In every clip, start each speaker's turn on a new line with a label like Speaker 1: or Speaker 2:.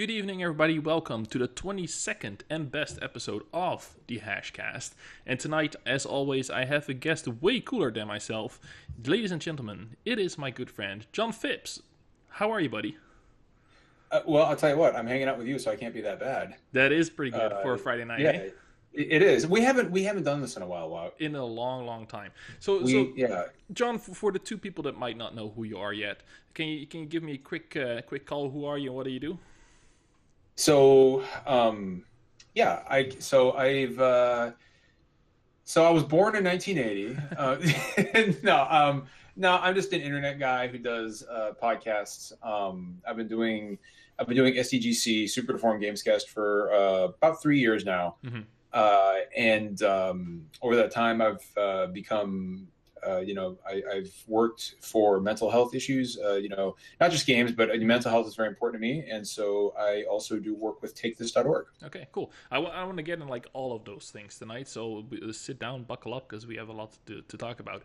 Speaker 1: Good evening, everybody. Welcome to the 22nd and best episode of the Hashcast. And tonight, as always, I have a guest way cooler than myself. Ladies and gentlemen, it is my good friend, John Phipps. How are you, buddy?
Speaker 2: Well, I'll tell you what, I'm hanging out with you, so I can't be that bad.
Speaker 1: That is pretty good
Speaker 2: Uh,
Speaker 1: for a Friday night,
Speaker 2: yeah,
Speaker 1: eh?
Speaker 2: it is. We haven't done this in a while, Wout.
Speaker 1: In a long, long time. So,
Speaker 2: Yeah.
Speaker 1: John, for the two people that might not know who you are yet, can you give me a quick call? Who are you and what do you do?
Speaker 2: So, yeah, so I was born in 1980. No, I'm just an internet guy who does podcasts. I've been doing SDGC Super Deformed Gamescast for about 3 years now.
Speaker 1: Mm-hmm.
Speaker 2: And over that time, I've become, I've worked for mental health issues, not just games, but mental health is very important to me. And so I also do work with TakeThis.org.
Speaker 1: Okay, cool. I want to get in like all of those things tonight, so sit down, buckle up, because we have a lot to talk about.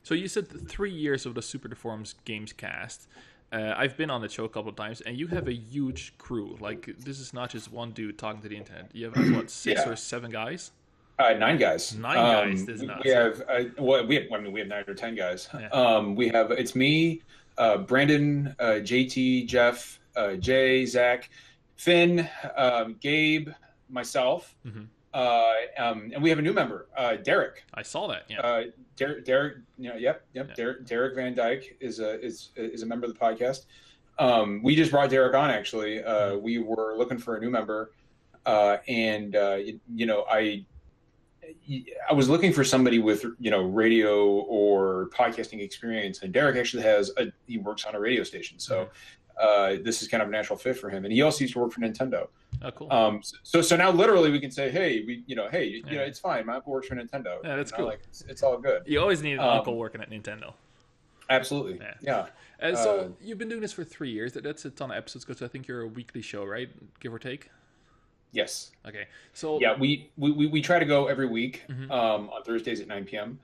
Speaker 1: So you said 3 years of the Super Deforms Games cast. I've been on the show a couple of times, and you have a huge crew. Like, this is not just one dude talking to the internet. You have, like, what, six
Speaker 2: Yeah.
Speaker 1: or seven guys?
Speaker 2: 9 guys.
Speaker 1: Nine guys. This is nuts.
Speaker 2: We have 9 or 10 guys.
Speaker 1: Yeah.
Speaker 2: It's me, Brandon, JT, Jeff, Jay, Zach, Finn, Gabe, myself,
Speaker 1: Mm-hmm.
Speaker 2: and we have a new member, Derek.
Speaker 1: I saw that. Yeah.
Speaker 2: Derek, yep.
Speaker 1: Yeah.
Speaker 2: Derek Van Dyke is a member of the podcast. We just brought Derek on, actually. We were looking for a new member, and I was looking for somebody with radio or podcasting experience, and Derek actually he works on a radio station, so this is kind of a natural fit for him. And he also used to work for Nintendo.
Speaker 1: Oh, cool.
Speaker 2: So now literally we can say, hey,
Speaker 1: Yeah.
Speaker 2: it's fine. My uncle works for Nintendo.
Speaker 1: Yeah, that's cool.
Speaker 2: Like it's all good.
Speaker 1: You always need an
Speaker 2: um,
Speaker 1: uncle working at Nintendo.
Speaker 2: Absolutely.
Speaker 1: Yeah.
Speaker 2: Yeah.
Speaker 1: So you've been doing this for 3 years. That's a ton of episodes, because I think you're a weekly show, right? Give or take.
Speaker 2: Yes.
Speaker 1: Okay. So
Speaker 2: Yeah. We try to go every week
Speaker 1: Mhm.
Speaker 2: on Thursdays at 9 p.m.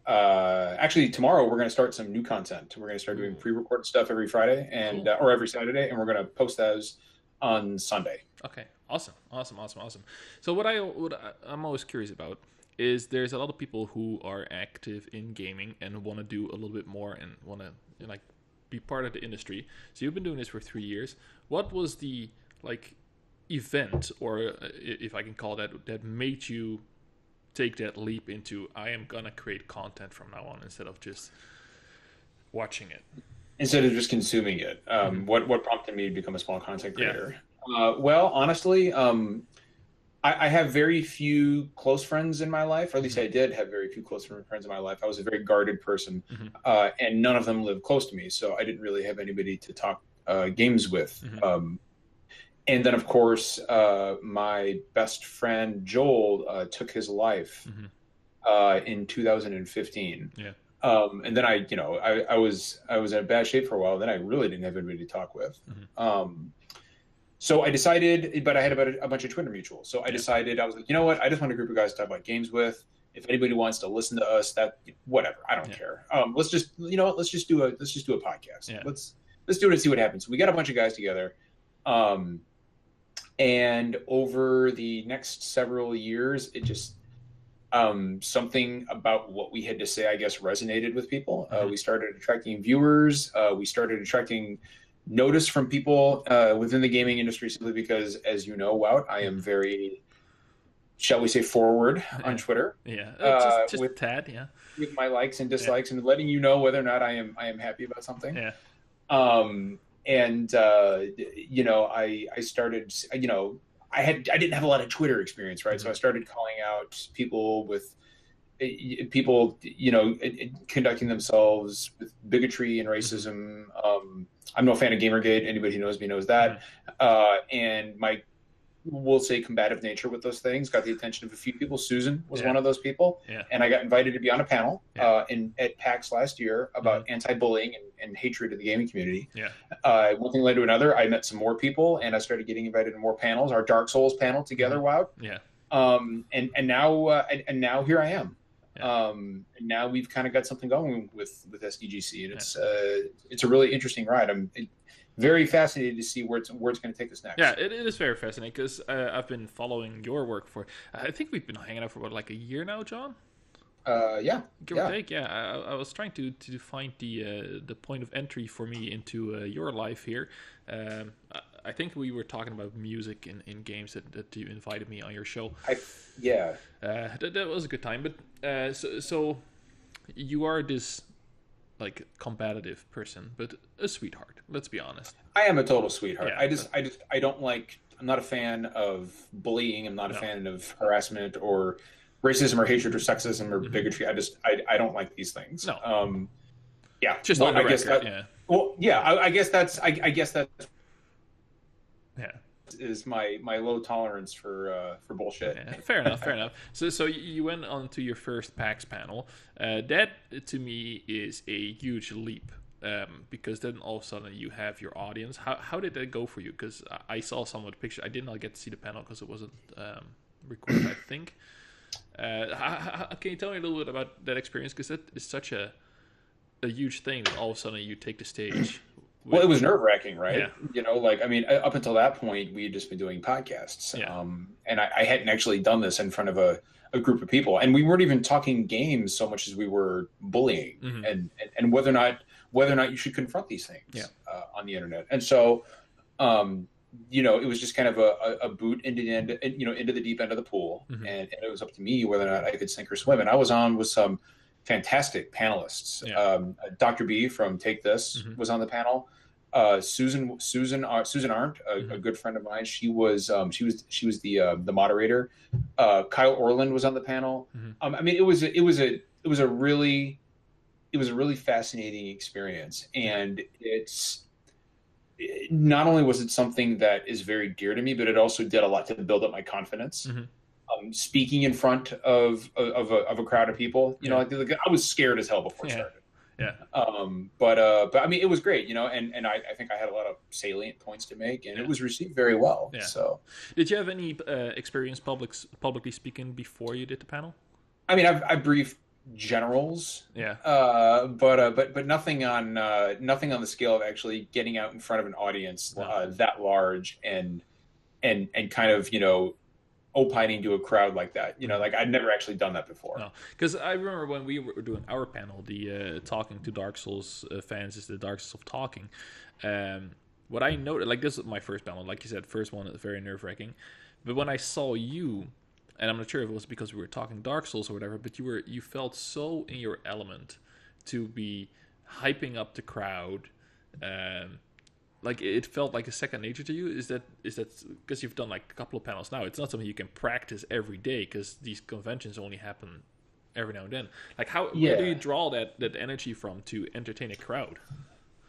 Speaker 2: Actually, tomorrow we're going to start some new content. We're going to start doing pre-recorded stuff every Friday
Speaker 1: Cool.
Speaker 2: or every Saturday, and we're going to post those on Sunday.
Speaker 1: Okay, awesome. So what I'm always curious about is there's a lot of people who are active in gaming and want to do a little bit more and want to like be part of the industry. So you've been doing this for 3 years. What was the event, or if I can call that made you take that leap into I am gonna create content from now on instead of just watching it?
Speaker 2: Instead of just consuming it. What prompted me to become a small content
Speaker 1: Yeah.
Speaker 2: creator? Well, honestly, I have very few close friends in my life, or at least I did have very few close friends in my life. I was a very guarded person,
Speaker 1: Mhm.
Speaker 2: and none of them lived close to me, so I didn't really have anybody to talk games with.
Speaker 1: Mhm.
Speaker 2: And then, of course, my best friend Joel took his life
Speaker 1: Mhm.
Speaker 2: in 2015.
Speaker 1: Yeah.
Speaker 2: And then I was in bad shape for a while. Then I really didn't have anybody to talk with. So I decided, but I had a bunch of Twitter mutuals. So I decided, I was like, you know what? I just want a group of guys to talk about games with. If anybody wants to listen to us, whatever. I don't care. Let's just do a podcast.
Speaker 1: Yeah.
Speaker 2: Let's do it and see what happens. So we got a bunch of guys together. And over the next several years, it just something about what we had to say, I guess, resonated with people. We started attracting viewers. We started attracting notice from people within the gaming industry, simply because, as you know, Wout, I am very, shall we say, forward on Twitter.
Speaker 1: Yeah. Just
Speaker 2: with
Speaker 1: a tad. Yeah.
Speaker 2: with my likes and dislikes, and letting you know whether or not I am happy about something.
Speaker 1: Yeah.
Speaker 2: I started, I didn't have a lot of Twitter experience, right? So I started calling out people conducting themselves with bigotry and racism. I'm no fan of Gamergate. Anybody who knows me knows that. And my, we'll say, combative nature with those things got the attention of a few people. Susan was one of those people.
Speaker 1: Yeah.
Speaker 2: And I got invited to be on a panel at PAX last year about anti-bullying and hatred of the gaming community.
Speaker 1: Yeah.
Speaker 2: One thing led to another. I met some more people, and I started getting invited to more panels. Our Dark Souls panel together, Wout.
Speaker 1: Yeah.
Speaker 2: And now here I am.
Speaker 1: Yeah.
Speaker 2: And now we've kind of got something going with SDGC, and it's a really interesting ride. very fascinated to see where it's going to take us next.
Speaker 1: Yeah, it is very fascinating because I've been following your work for. I think we've been hanging out for about like a year now, John.
Speaker 2: Yeah,
Speaker 1: Give or take, yeah. I was trying to find the point of entry for me into your life here. I think we were talking about music in games that you invited me on your show.
Speaker 2: Yeah.
Speaker 1: That was a good time. But so you are this like combative person, but a sweetheart. Let's be honest.
Speaker 2: I am a total sweetheart.
Speaker 1: Yeah,
Speaker 2: I don't like. I'm not a fan of bullying. I'm not a fan of harassment or racism or hatred or sexism or bigotry. I don't like these things.
Speaker 1: No.
Speaker 2: Yeah.
Speaker 1: Just on the record. Yeah.
Speaker 2: Well, yeah. I guess that's. I guess that.
Speaker 1: Yeah.
Speaker 2: Is my low tolerance for bullshit.
Speaker 1: Yeah, fair enough. So you went on to your first PAX panel. That to me is a huge leap. Because then all of a sudden you have your audience. How did that go for you? Because I saw some of the pictures. I did not get to see the panel because it wasn't recorded, I think. Can you tell me a little bit about that experience? Because that is such a huge thing that all of a sudden you take the stage.
Speaker 2: Well, it was nerve-wracking, right?
Speaker 1: Yeah.
Speaker 2: You know, like, I mean, up until that point, we had just been doing podcasts.
Speaker 1: Yeah.
Speaker 2: And I hadn't actually done this in front of a group of people. And we weren't even talking games so much as we were bullying and whether or not you should confront these things on the internet. And so, you know, it was just kind of a boot into the deep end of the pool. And it was up to me whether or not I could sink or swim. And I was on with some fantastic panelists. Dr. B from Take This was on the panel. Susan Arndt, a good friend of mine. She was the moderator. Kyle Orland was on the panel. I mean, it was a really fascinating experience, and it's not only was it something that is very dear to me, but it also did a lot to build up my confidence. Speaking in front of a crowd of people, you know, like I was scared as hell before it started.
Speaker 1: Yeah.
Speaker 2: But I mean, it was great, you know, and I think I had a lot of salient points to make, and it was received very well.
Speaker 1: Yeah.
Speaker 2: So,
Speaker 1: did you have any experience publicly speaking before you did the panel?
Speaker 2: I mean, I briefed generals, but nothing on the scale of actually getting out in front of an audience that large and kind of, you know, opining to a crowd like that. You know, like I'd never actually done that before.
Speaker 1: No, because I remember when we were doing our panel, the talking to Dark Souls fans is the Dark Souls of talking. What I noticed, like this was my first panel, like you said, first one is very nerve-wracking. But when I saw you, and I'm not sure if it was because we were talking Dark Souls or whatever, but you felt so in your element to be hyping up the crowd. Like it felt like a second nature to you. Is that because you've done like a couple of panels now? It's not something you can practice every day because these conventions only happen every now and then. Like where do you draw that energy from to entertain a crowd?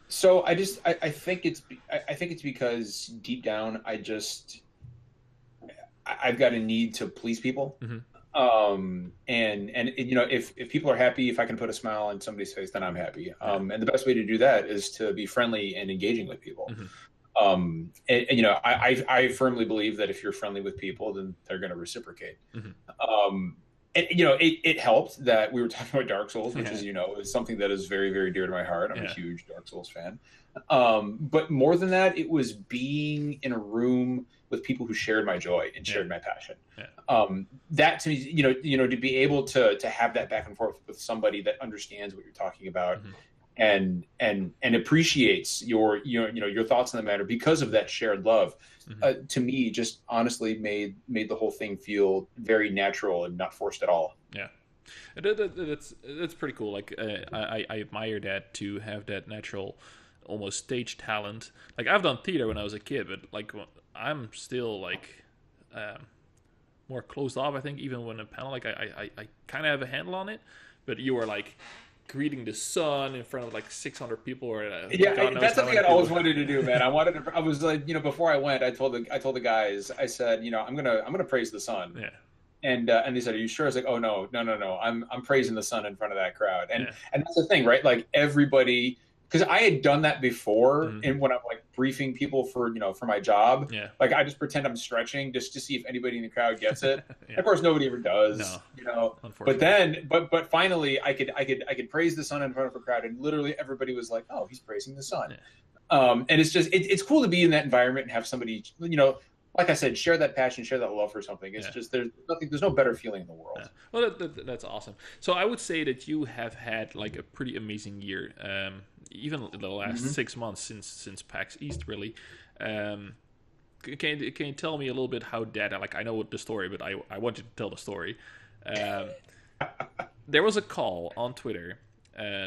Speaker 2: So I think it's because deep down I've got a need to please people. And you know, if people are happy, if I can put a smile on somebody's face, then I'm happy. And the best way to do that is to be friendly and engaging with people. And you know, I firmly believe that if you're friendly with people, then they're going to reciprocate. And you know, it helped that we were talking about Dark Souls, which is, you know, is something that is very, very dear to my heart. I'm a huge Dark Souls fan. But more than that, it was being in a room with people who shared my joy and shared my passion. That to me, you know, to be able to have that back and forth with somebody that understands what you're talking about and appreciates your thoughts on the matter because of that shared love, to me, just honestly made the whole thing feel very natural and not forced at all.
Speaker 1: Yeah. That's pretty cool. Like I admire that, to have that natural, almost stage talent. Like I've done theater when I was a kid, but like I'm still like more closed off. I think even when a panel, like I kind of have a handle on it, but you were like greeting the sun in front of like 600 people, or
Speaker 2: that's something I'd always wanted to do, man. I was like, you know, before I went, I told the guys, I said, you know, I'm gonna praise the sun. And they said, "Are you sure?" I was like, "Oh no. I'm praising the sun in front of that crowd." And that's the thing, right? Like everybody, because I had done that before, and when I'm like briefing people for my job, like I just pretend I'm stretching just to see if anybody in the crowd gets it. And of course, nobody ever does, you know. But finally, I could praise the sun in front of a crowd, and literally everybody was like, "Oh, he's praising the sun." And it's just it's cool to be in that environment and have somebody, like I said, share that passion, share that love for something. It's just there's no better feeling in the world.
Speaker 1: Yeah. Well, that's awesome. So I would say that you have had like a pretty amazing year, even the last 6 months since PAX East, really. Can you tell me a little bit how that? Like, I know the story, but I want you to tell the story. There was a call on Twitter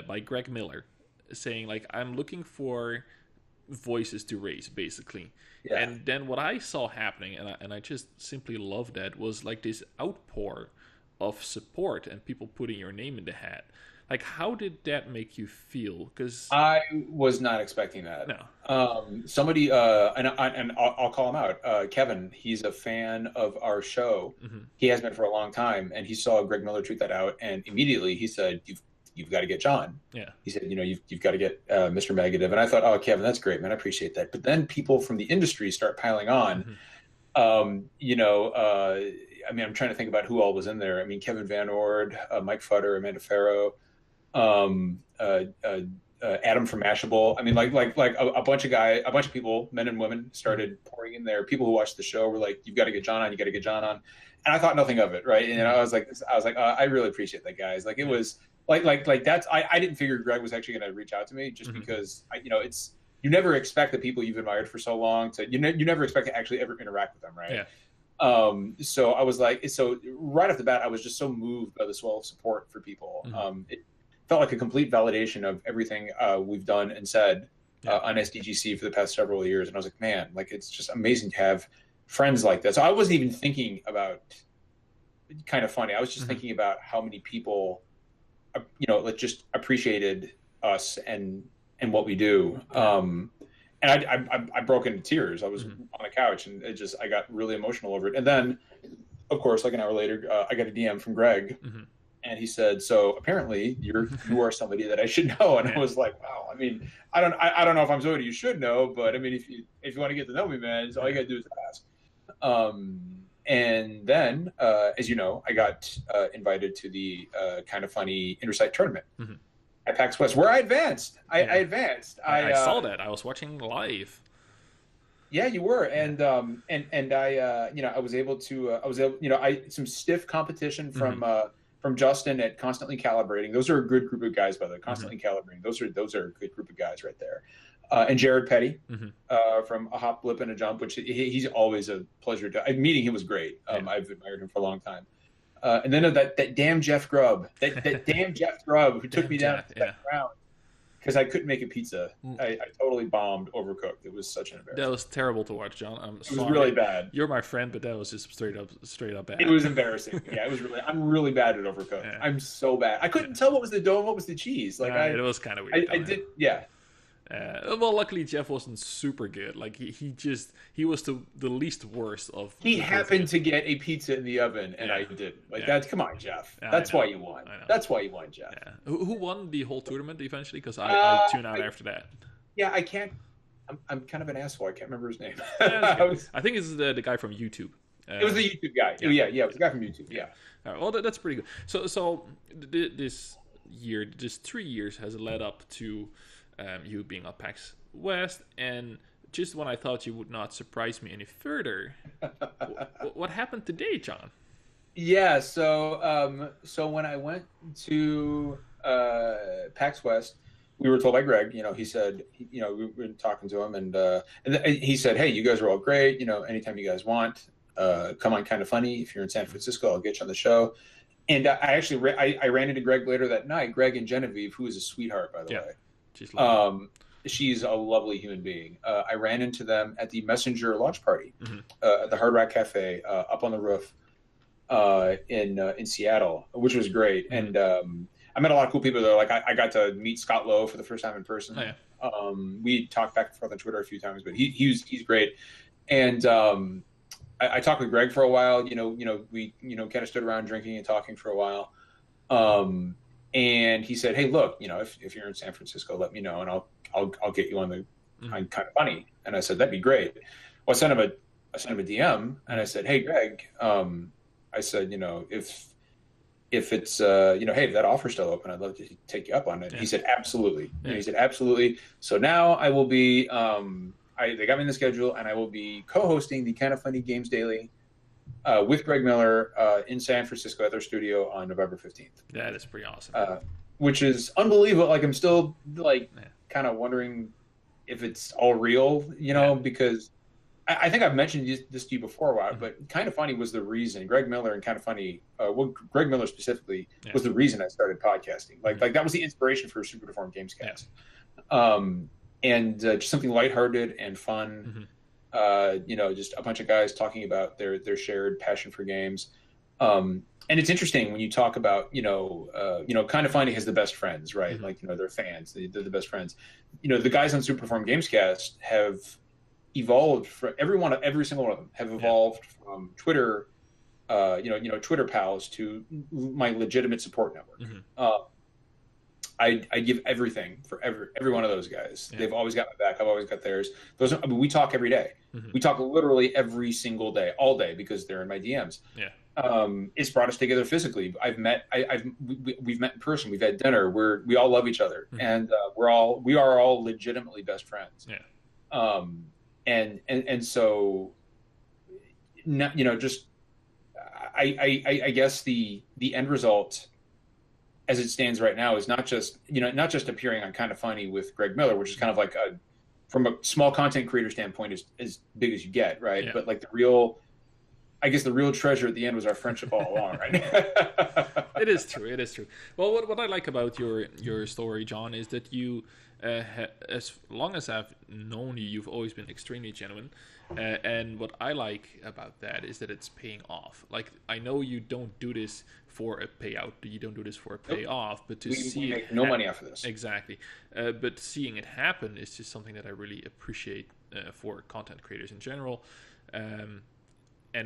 Speaker 1: by Greg Miller saying like, I'm looking for voices to raise, basically. Yeah. And then what I saw happening, and I just simply loved that, was like this outpour of support and people putting your name in the hat. Like, how did that make you feel? Because
Speaker 2: I was not expecting that.
Speaker 1: No.
Speaker 2: Somebody, and I'll call him out. Kevin, he's a fan of our show. He has been for a long time, and he saw Greg Miller tweet that out, and immediately he said, "You've got to get John."
Speaker 1: Yeah.
Speaker 2: He said, you've got to get Mr. Megative, and I thought, oh, Kevin, that's great, man. I appreciate that. But then people from the industry start piling on. I mean, I'm trying to think about who all was in there. I mean, Kevin Van Ord, Mike Futter, Amanda Farrow. Adam from Mashable. I mean, like a bunch of people, men and women, started pouring in there. People who watched the show were like, "You've got to get John on. You got to get John on." And I thought nothing of it, right? And I was like, I really appreciate that, guys. Like, it was like that's. I didn't figure Greg was actually going to reach out to me just because it's you never expect the people you've admired for so long to you never expect to actually ever interact with them, right?
Speaker 1: Yeah.
Speaker 2: So I was like, right off the bat, I was just so moved by the swell of support for people. It felt like a complete validation of everything we've done and said on SDGC for the past several years. And I was like, man, like, it's just amazing to have friends like that. So I wasn't even thinking about Kind of Funny. I was just thinking about how many people, like, just appreciated us and what we do. And I broke into tears. I was on the couch and I got really emotional over it. And then, of course, like an hour later, I got a DM from Greg. And he said, "So apparently you are somebody that I should know." And I was like, "Wow. I mean, I don't know if I'm somebody you should know, but I mean, if you want to get to know me, man, all you gotta do is ask." And then, as you know, I got invited to the Kind of Funny Intersite tournament at PAX West, where I advanced. I advanced.
Speaker 1: I saw that. I was watching live.
Speaker 2: Yeah, you were, and I was able to. Some stiff competition from Justin at Constantly Calibrating. Those are a good group of guys, by the way. Constantly Calibrating. Those are a good group of guys right there. And Jared Petty from A Hop, Blip, and a Jump, which he's always a pleasure to. Meeting him was great. I've admired him for a long time. And then that damn Jeff Grubb, that damn Jeff Grubb who took me down to the second round because I couldn't make a pizza. I totally bombed Overcooked. It was such an embarrassment.
Speaker 1: That was terrible to watch, John.
Speaker 2: It was really bad.
Speaker 1: You're my friend, but that was just straight up bad.
Speaker 2: It was embarrassing. Yeah, it was really. I'm really bad at Overcooked. Yeah. I'm so bad. I couldn't tell what was the dough and what was the cheese. Like
Speaker 1: it was kind of weird.
Speaker 2: I did. Yeah.
Speaker 1: Well, luckily Jeff wasn't super good. Like he was the least worst of.
Speaker 2: He happened to get a pizza in the oven, and I didn't. Like that's come on, Jeff. That's why you won. That's why you won, Jeff.
Speaker 1: Yeah. Who won the whole tournament eventually? Because I tuned out after that.
Speaker 2: Yeah, I can't. I'm kind of an asshole. I can't remember his name.
Speaker 1: I think it's the guy from YouTube.
Speaker 2: It was the YouTube guy. Yeah, it was the guy from YouTube. Yeah.
Speaker 1: All right, well, that's pretty good. So this 3 years has led up to. You being at PAX West, and just when I thought you would not surprise me any further, what happened today, John?
Speaker 2: Yeah, so when I went to PAX West, we were told by Greg. He said, we were talking to him, and he said, "Hey, you guys are all great. Anytime you guys want, come on, Kind of Funny. If you're in San Francisco, I'll get you on the show." And I actually I ran into Greg later that night. Greg and Genevieve, who is a sweetheart, by the way. She's a lovely human being. I ran into them at the Messenger launch party at the Hard Rock Cafe up on the roof in Seattle, which was great. And I met a lot of cool people there. Like I got to meet Scott Lowe for the first time in person. Oh, yeah. We talked back and forth on Twitter a few times, but he's great. And I talked with Greg for a while. We kind of stood around drinking and talking for a while. And he said, "Hey, look, if you're in San Francisco, let me know, and I'll get you on the Kind of Funny." And I said, "That'd be great." Well, I sent him a DM, and I said, "Hey, Greg," I said, if it's hey, if that offer's still open, I'd love to take you up on it.
Speaker 1: Yeah.
Speaker 2: He said absolutely.
Speaker 1: Yeah.
Speaker 2: He said absolutely. So now I will be they got me in the schedule, and I will be co-hosting the Kind of Funny Games Daily with Greg Miller in San Francisco at their studio on November 15th.
Speaker 1: That is pretty awesome.
Speaker 2: Which is unbelievable. Like, I'm still kind of wondering if it's all real, because I think I've mentioned this to you before, but Kind of Funny was the reason. Greg Miller and Kind of Funny, Greg Miller specifically, was the reason I started podcasting. Like that was the inspiration for Super Deformed Gamescast. And just something lighthearted and fun. Just a bunch of guys talking about their shared passion for games. And it's interesting when you talk about, Kind of Funny has the best friends, right? Like, they're fans. They're the best friends. The guys on Super Deformed Gamescast have evolved from every single one of them have evolved from Twitter, Twitter pals to my legitimate support network. I give everything for every one of those guys. They've always got my back. I've always got theirs. We talk every day. We talk literally every single day, all day, because they're in my DMs. It's brought us together physically. We've met in person. We've had dinner. We all love each other, and we are all legitimately best friends. And so, just I guess the end result, as it stands right now, is not just appearing on Kind of Funny with Greg Miller, which is kind of like from a small content creator standpoint, is as big as you get, right? But like the real treasure at the end was our friendship all along, right?
Speaker 1: It is true. Well, what I like about your story, John, is that you, as long as I've known you, you've always been extremely genuine. And what I like about that is that it's paying off. Like, I know you don't do this for a payout, you don't do this for a payoff, but we
Speaker 2: make no money off of this.
Speaker 1: Exactly. But seeing it happen is just something that I really appreciate for content creators in general. And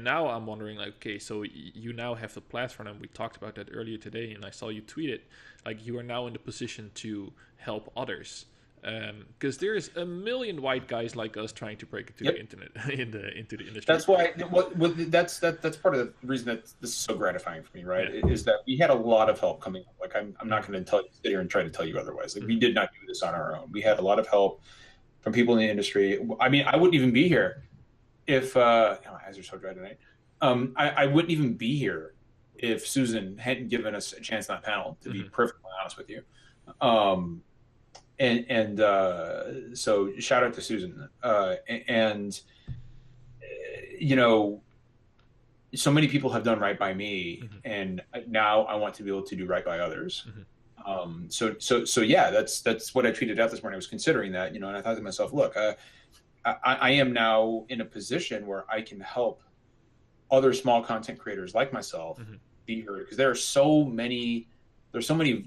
Speaker 1: now I'm wondering, like, okay, so you now have the platform, and we talked about that earlier today, and I saw you tweet it. Like, you are now in the position to help others, because there's a million white guys like us trying to break into the internet, into the industry.
Speaker 2: That's why. That's part of the reason that this is so gratifying for me, right? Is that we had a lot of help coming up. Like, I'm not going to sit here and try to tell you otherwise. Like, we did not do this on our own. We had a lot of help from people in the industry. I mean, I wouldn't even be here if my eyes are so dry tonight. I wouldn't even be here if Susan hadn't given us a chance on that panel, to be perfectly honest with you. So shout out to Susan. So many people have done right by me, and now I want to be able to do right by others. So yeah, that's what I tweeted out this morning. I was considering that, and I thought to myself, look, I am now in a position where I can help other small content creators like myself be heard, because there's so many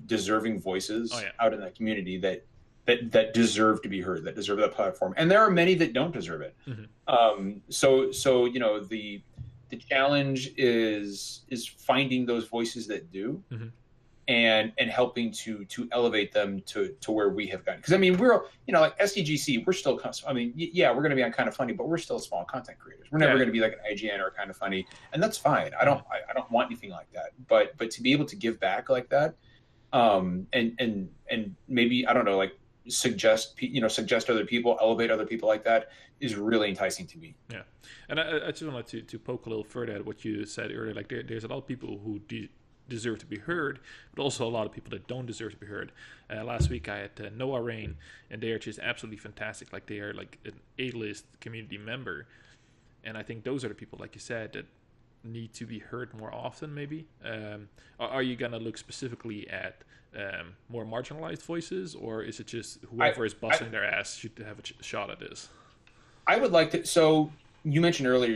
Speaker 2: deserving voices out in that community that deserve to be heard, that deserve that platform, and there are many that don't deserve it. So the challenge is finding those voices that do, and helping to elevate them to where we have gotten. Because I mean, we're like SDGC, we're still, I mean, we're going to be on Kind of Funny, but we're still small content creators. We're never going to be like an IGN or Kind of Funny, and that's fine. I don't want anything like that. But to be able to give back like that, and maybe, I don't know, like suggest other people, elevate other people like that, is really enticing to me.
Speaker 1: Yeah, and I just wanted to poke a little further at what you said earlier. Like, there's a lot of people who deserve to be heard, but also a lot of people that don't deserve to be heard. Last week I had Noah Rain, and they are just absolutely fantastic. Like, they are like an A-list community member, and I think those are the people, like you said, that need to be heard more often. Maybe are you gonna look specifically at more marginalized voices, or is it just whoever is busting their ass should have a shot at this?
Speaker 2: I would like to. So you mentioned earlier,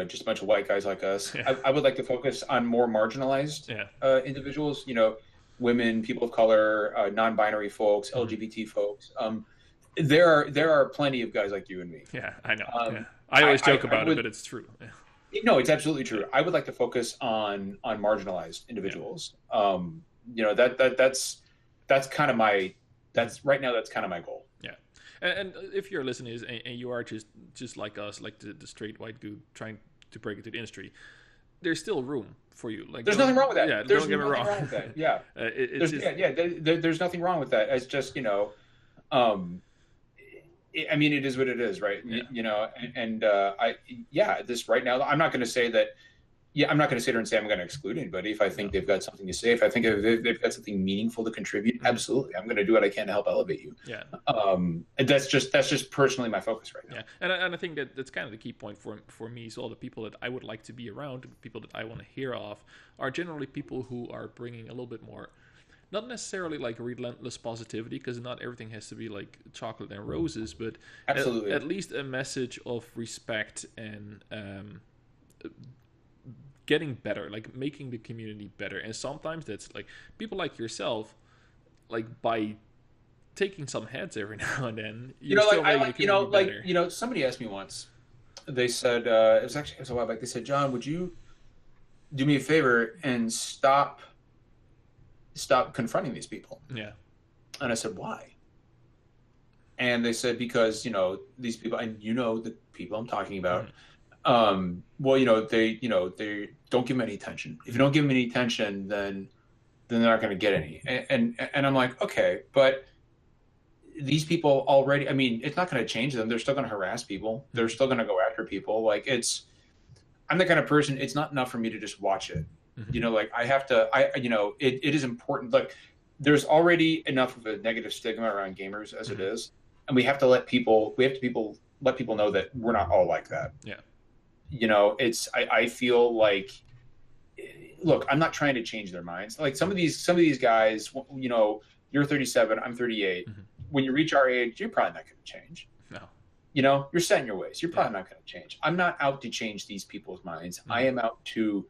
Speaker 2: just a bunch of white guys like us. I would like to focus on more marginalized individuals. Women, people of color, non-binary folks, LGBT folks. There are plenty of guys like you and me.
Speaker 1: Yeah, I know. I always joke about it, but it's true.
Speaker 2: No, it's absolutely true. I would like to focus on marginalized individuals. That's kind of my goal.
Speaker 1: Yeah. And if you're listening and you are just like us, like the straight white dude trying to break into the industry, there's still room for you. Like,
Speaker 2: There's nothing wrong with that.
Speaker 1: yeah,
Speaker 2: There's
Speaker 1: don't get me
Speaker 2: nothing
Speaker 1: wrong.
Speaker 2: wrong with that. Yeah.
Speaker 1: It's
Speaker 2: There's
Speaker 1: just
Speaker 2: there's nothing wrong with that. It's just, um, I mean, it is what it is, right?
Speaker 1: yeah.
Speaker 2: This right now, I'm not going to say that. Yeah, I'm not going to sit here and say I'm going to exclude anybody. If I think they've got something to say, if I think they've got something meaningful to contribute, absolutely, I'm going to do what I can to help elevate you.
Speaker 1: Yeah.
Speaker 2: And that's just personally my focus right now.
Speaker 1: Yeah, and I think that's kind of the key point for me. So all the people that I would like to be around, people that I want to hear of, are generally people who are bringing a little bit more, not necessarily like relentless positivity, because not everything has to be like chocolate and roses, but
Speaker 2: Absolutely.
Speaker 1: at least a message of respect and getting better, like making the community better. And sometimes that's like people like yourself, like by taking some heads every now and then, you're still making the community better.
Speaker 2: Somebody asked me once. They said it was a while back. They said, John, would you do me a favor and stop confronting these people?
Speaker 1: Yeah.
Speaker 2: And I said, why? And they said, because these people, and the people I'm talking about. Mm-hmm. They don't give them any attention. If you don't give them any attention, then they're not going to get any. And I'm like, okay, but these people already, I mean, it's not going to change them. They're still going to harass people. They're still going to go after people. Like I'm the kind of person, it's not enough for me to just watch it. Mm-hmm. I have to, it is important. Like there's already enough of a negative stigma around gamers as mm-hmm. it is. And we have to let people know that we're not all like that.
Speaker 1: Yeah.
Speaker 2: I feel like, look, I'm not trying to change their minds. Like some of these guys, you're 37, I'm 38. Mm-hmm. When you reach our age, you're probably not going to change.
Speaker 1: No.
Speaker 2: You're set in your ways. You're probably not going to change. I'm not out to change these people's minds. Mm-hmm. I am out to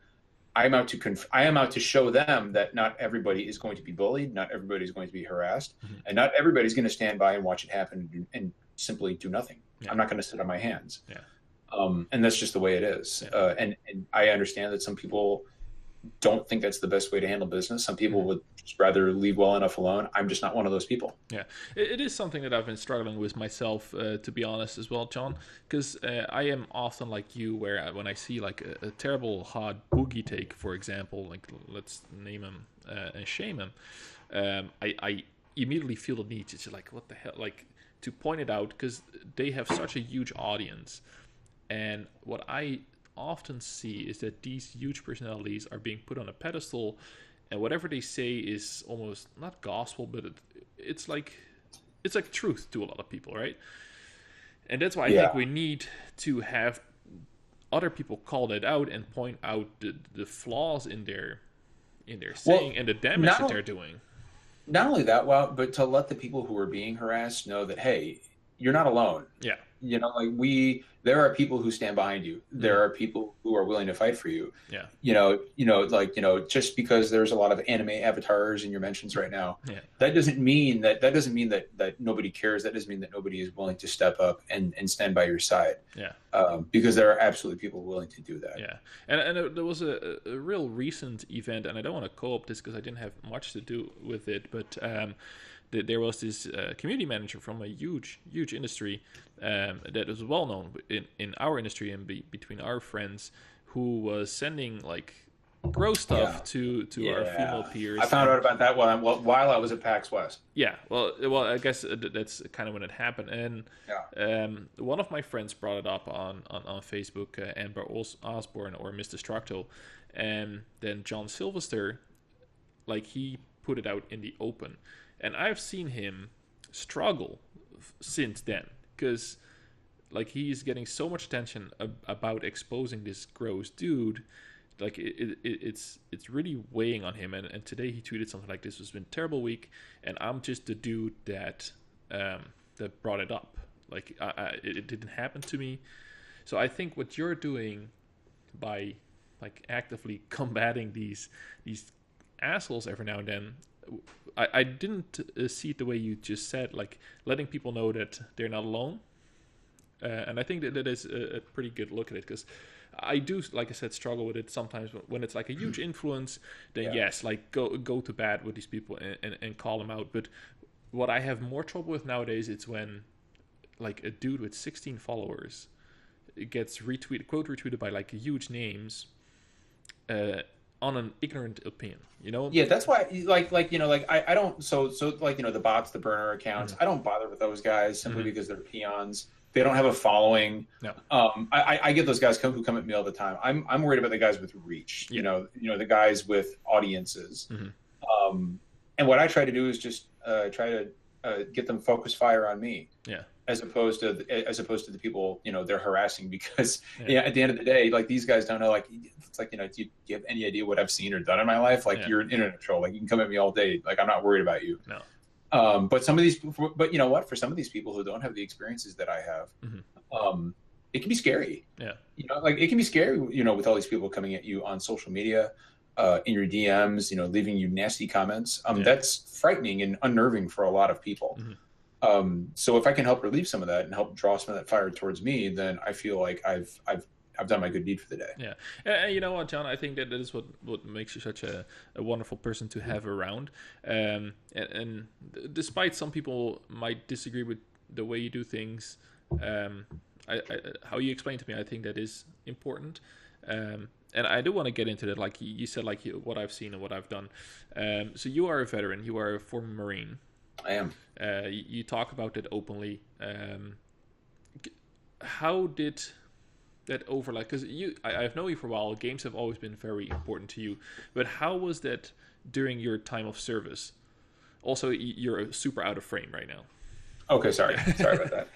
Speaker 2: show them that not everybody is going to be bullied, not everybody is going to be harassed, mm-hmm. and not everybody's going to stand by and watch it happen and simply do nothing. Yeah. I'm not going to sit on my hands.
Speaker 1: Yeah.
Speaker 2: And that's just the way it is. Yeah. And I understand that some people don't think that's the best way to handle business. Some people would just rather leave well enough alone. I'm just not one of those people.
Speaker 1: Yeah, it is something that I've been struggling with myself, to be honest, as well, John, because I am often like you, where when I see like a terrible hard boogie take, for example, like let's name him and shame him, I immediately feel the need to just like, what the hell, like to point it out, because they have such a huge audience. And what I often see is that these huge personalities are being put on a pedestal, and whatever they say is almost not gospel, but it's like truth to a lot of people, right? And that's why I think we need to have other people call that out and point out the flaws in their saying and the damage that they're doing.
Speaker 2: Not only that, but to let the people who are being harassed know that, hey, you're not alone.
Speaker 1: Yeah.
Speaker 2: There are people who stand behind you. There are people who are willing to fight for you.
Speaker 1: Yeah.
Speaker 2: Just because there's a lot of anime avatars in your mentions right now, that doesn't mean that nobody cares. That doesn't mean that nobody is willing to step up and stand by your side.
Speaker 1: Yeah.
Speaker 2: Because there are absolutely people willing to do that.
Speaker 1: Yeah. And there was a real recent event, and I don't want to co-op this because I didn't have much to do with it, but there was this community manager from a huge industry that was well known in our industry and between our friends, who was sending like gross stuff to our female peers.
Speaker 2: I found out about that while I was at PAX West.
Speaker 1: Yeah, well, I guess that's kind of when it happened. And one of my friends brought it up on Facebook, Amber Osborne or Miss Destructo, and then John Sylvester, like he put it out in the open. And I've seen him struggle since then, because like he's getting so much attention about exposing this gross dude. Like it's really weighing on him. And today he tweeted something like, "This has been a terrible week, and I'm just the dude that brought it up. Like it didn't happen to me." So I think what you're doing by like actively combating these assholes every now and then. I didn't see it the way you just said, like letting people know that they're not alone. And I think that is a pretty good look at it, because I do, like I said, struggle with it sometimes when it's like a huge influence. Then yes, like go to bat with these people and call them out. But what I have more trouble with nowadays, it's when like a dude with 16 followers gets quote retweeted by like huge names, on an ignorant opinion. You know?
Speaker 2: Yeah, that's why, I don't. So the bots, the burner accounts. I don't bother with those guys simply because they're peons. They don't have a following.
Speaker 1: No.
Speaker 2: I get those guys who come at me all the time. I'm worried about the guys with reach.
Speaker 1: Yeah.
Speaker 2: The guys with audiences. And what I try to do is just try to get them focus fire on me.
Speaker 1: Yeah.
Speaker 2: As opposed to the people they're harassing, because at the end of the day, like, these guys don't know, like, it's like, do you have any idea what I've seen or done in my life? Like, you're an internet troll. Like, you can come at me all day. Like, I'm not worried about you.
Speaker 1: No.
Speaker 2: But you know what? For some of these people who don't have the experiences that I have, it can be scary.
Speaker 1: Yeah.
Speaker 2: Like, it can be scary. With all these people coming at you on social media, in your DMs, leaving you nasty comments. That's frightening and unnerving for a lot of people. So if I can help relieve some of that and help draw some of that fire towards me, then I feel like I've done my good deed for the day.
Speaker 1: Yeah, and you know what, John? I think that is what makes you such a wonderful person to have around. And despite some people might disagree with the way you do things, how you explain to me, I think that is important. And I do want to get into that, like you said, like what I've seen and what I've done. So you are a veteran. You are a former Marine.
Speaker 2: I am.
Speaker 1: You talk about that openly. How did that overlap? Because I've known you for a while. Games have always been very important to you. But how was that during your time of service? Also, you're super out of frame right now.
Speaker 2: Okay, sorry about that.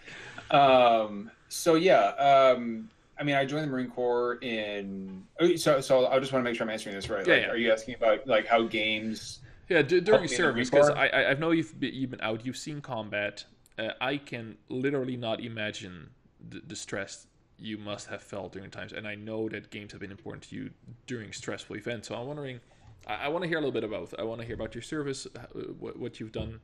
Speaker 2: I mean, I joined the Marine Corps in. So I just want to make sure I'm answering this right. Are you asking about, like, how games?
Speaker 1: Yeah, during service, because I know you've been out, you've seen combat. I can literally not imagine the stress you must have felt during times, and I know that games have been important to you during stressful events. So I'm wondering, I want to hear a little bit about. I want to hear about your service, what you've done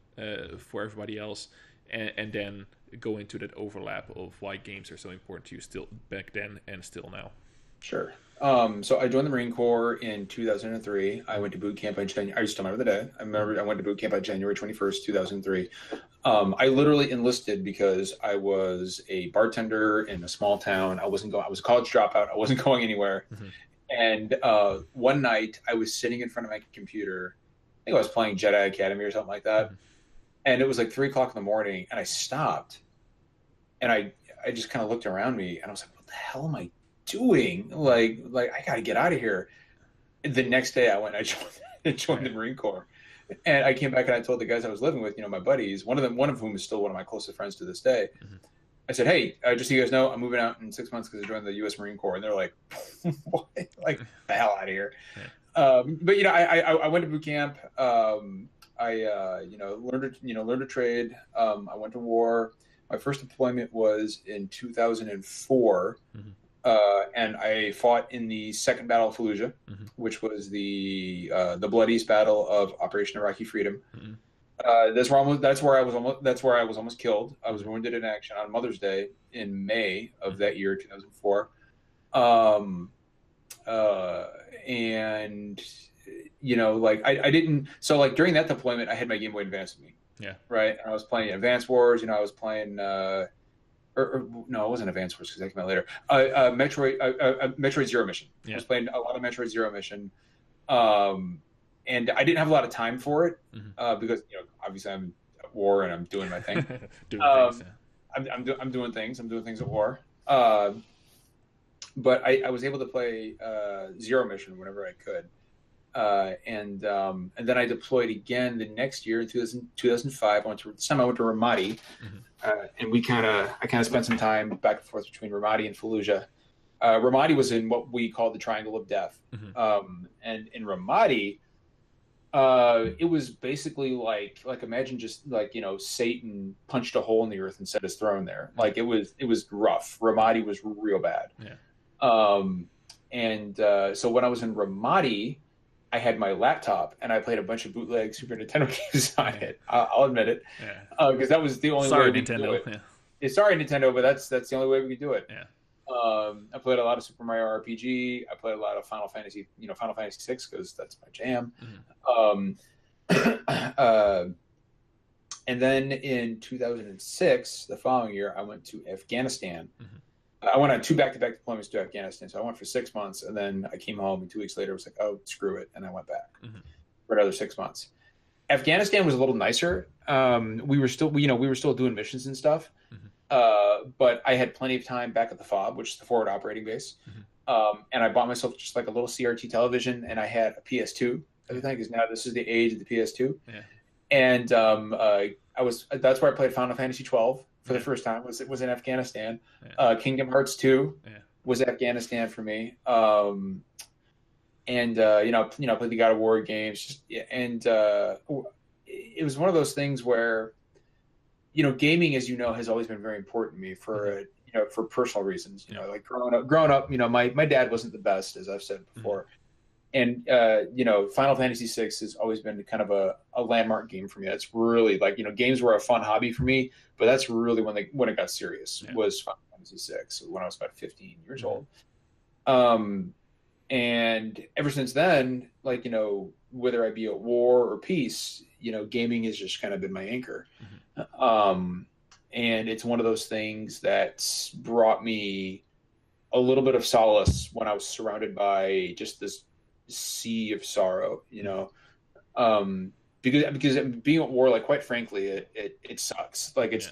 Speaker 1: for everybody else, and then go into that overlap of why games are so important to you still back then and still now.
Speaker 2: Sure. So I joined the Marine Corps in 2003. I went to boot camp on January. I still remember the day. I went to boot camp on January 21st, 2003. I literally enlisted because I was a bartender in a small town. I was a college dropout. I wasn't going anywhere. And one night I was sitting in front of my computer. I think I was playing Jedi Academy or something like that. And it was like 3 o'clock in the morning, and I stopped, and I just kind of looked around me, and I was like, what the hell am I doing? Like I got to get out of here. The next day I went and I joined the Marine Corps, and I came back and I told the guys I was living with, my buddies, one of whom is still one of my closest friends to this day. I said, hey, just so you guys know, I'm moving out in 6 months because I joined the U.S. Marine Corps. And they're like, what? Like, the hell out of here. But I went to boot camp. I learned a trade. I went to war. My first deployment was in 2004. And I fought in the Second Battle of Fallujah, which was the bloodiest battle of Operation Iraqi Freedom. That's where I was almost killed. I was wounded in action on Mother's Day in May of that year, 2004. And I didn't. So, like, during that deployment, I had my Game Boy Advance with me. Yeah. Right. And I was playing Advance Wars. I was playing. No, it wasn't Advance Wars because that came out later. Metroid Zero Mission. Yeah. I was playing a lot of Metroid Zero Mission. And I didn't have a lot of time for it because obviously I'm at war and I'm doing my thing. I'm doing things. I'm doing things at war. But I was able to play Zero Mission whenever I could. And then I deployed again the next year in 2005. This time I went to Ramadi, and I kind of spent some time back and forth between Ramadi and Fallujah. Ramadi was in what we call the Triangle of Death, and in Ramadi, it was basically like imagine just like Satan punched a hole in the earth and set his throne there. Like it was rough. Ramadi was real bad. Yeah. So when I was in Ramadi, I had my laptop and I played a bunch of bootleg Super Nintendo games on it. I'll admit it, because that was the only way we could do it. Yeah, sorry Nintendo, but that's the only way we could do it. Yeah. I played a lot of Super Mario RPG. I played a lot of Final Fantasy, Final Fantasy 6 because that's my jam. And then in 2006, the following year, I went to Afghanistan I went on 2 back-to-back deployments to Afghanistan. So I went for 6 months, and then I came home, and 2 weeks later, I was like, oh, screw it, and I went back for another 6 months. Afghanistan was a little nicer. We were still doing missions and stuff, but I had plenty of time back at the FOB, which is the forward operating base, and I bought myself just like a little CRT television, and I had a PS2 at the time, because now this is the age of the PS2, and that's where I played Final Fantasy 12 for the first time. Was in Afghanistan. Kingdom Hearts 2 was Afghanistan for me. And played the God of War games, and it was one of those things where, gaming, as has always been very important to me for for personal reasons. Like growing up, my dad wasn't the best, as I've said before, and Final Fantasy VI has always been kind of a landmark game for me. That's really like games were a fun hobby for me, but that's really when it got serious was Final Fantasy VI, when I was about 15 years old. And ever since then, like, whether I be at war or peace, gaming has just kind of been my anchor. And it's one of those things that's brought me a little bit of solace when I was surrounded by just this sea of sorrow, because being at war, like, quite frankly, it sucks. Like, it's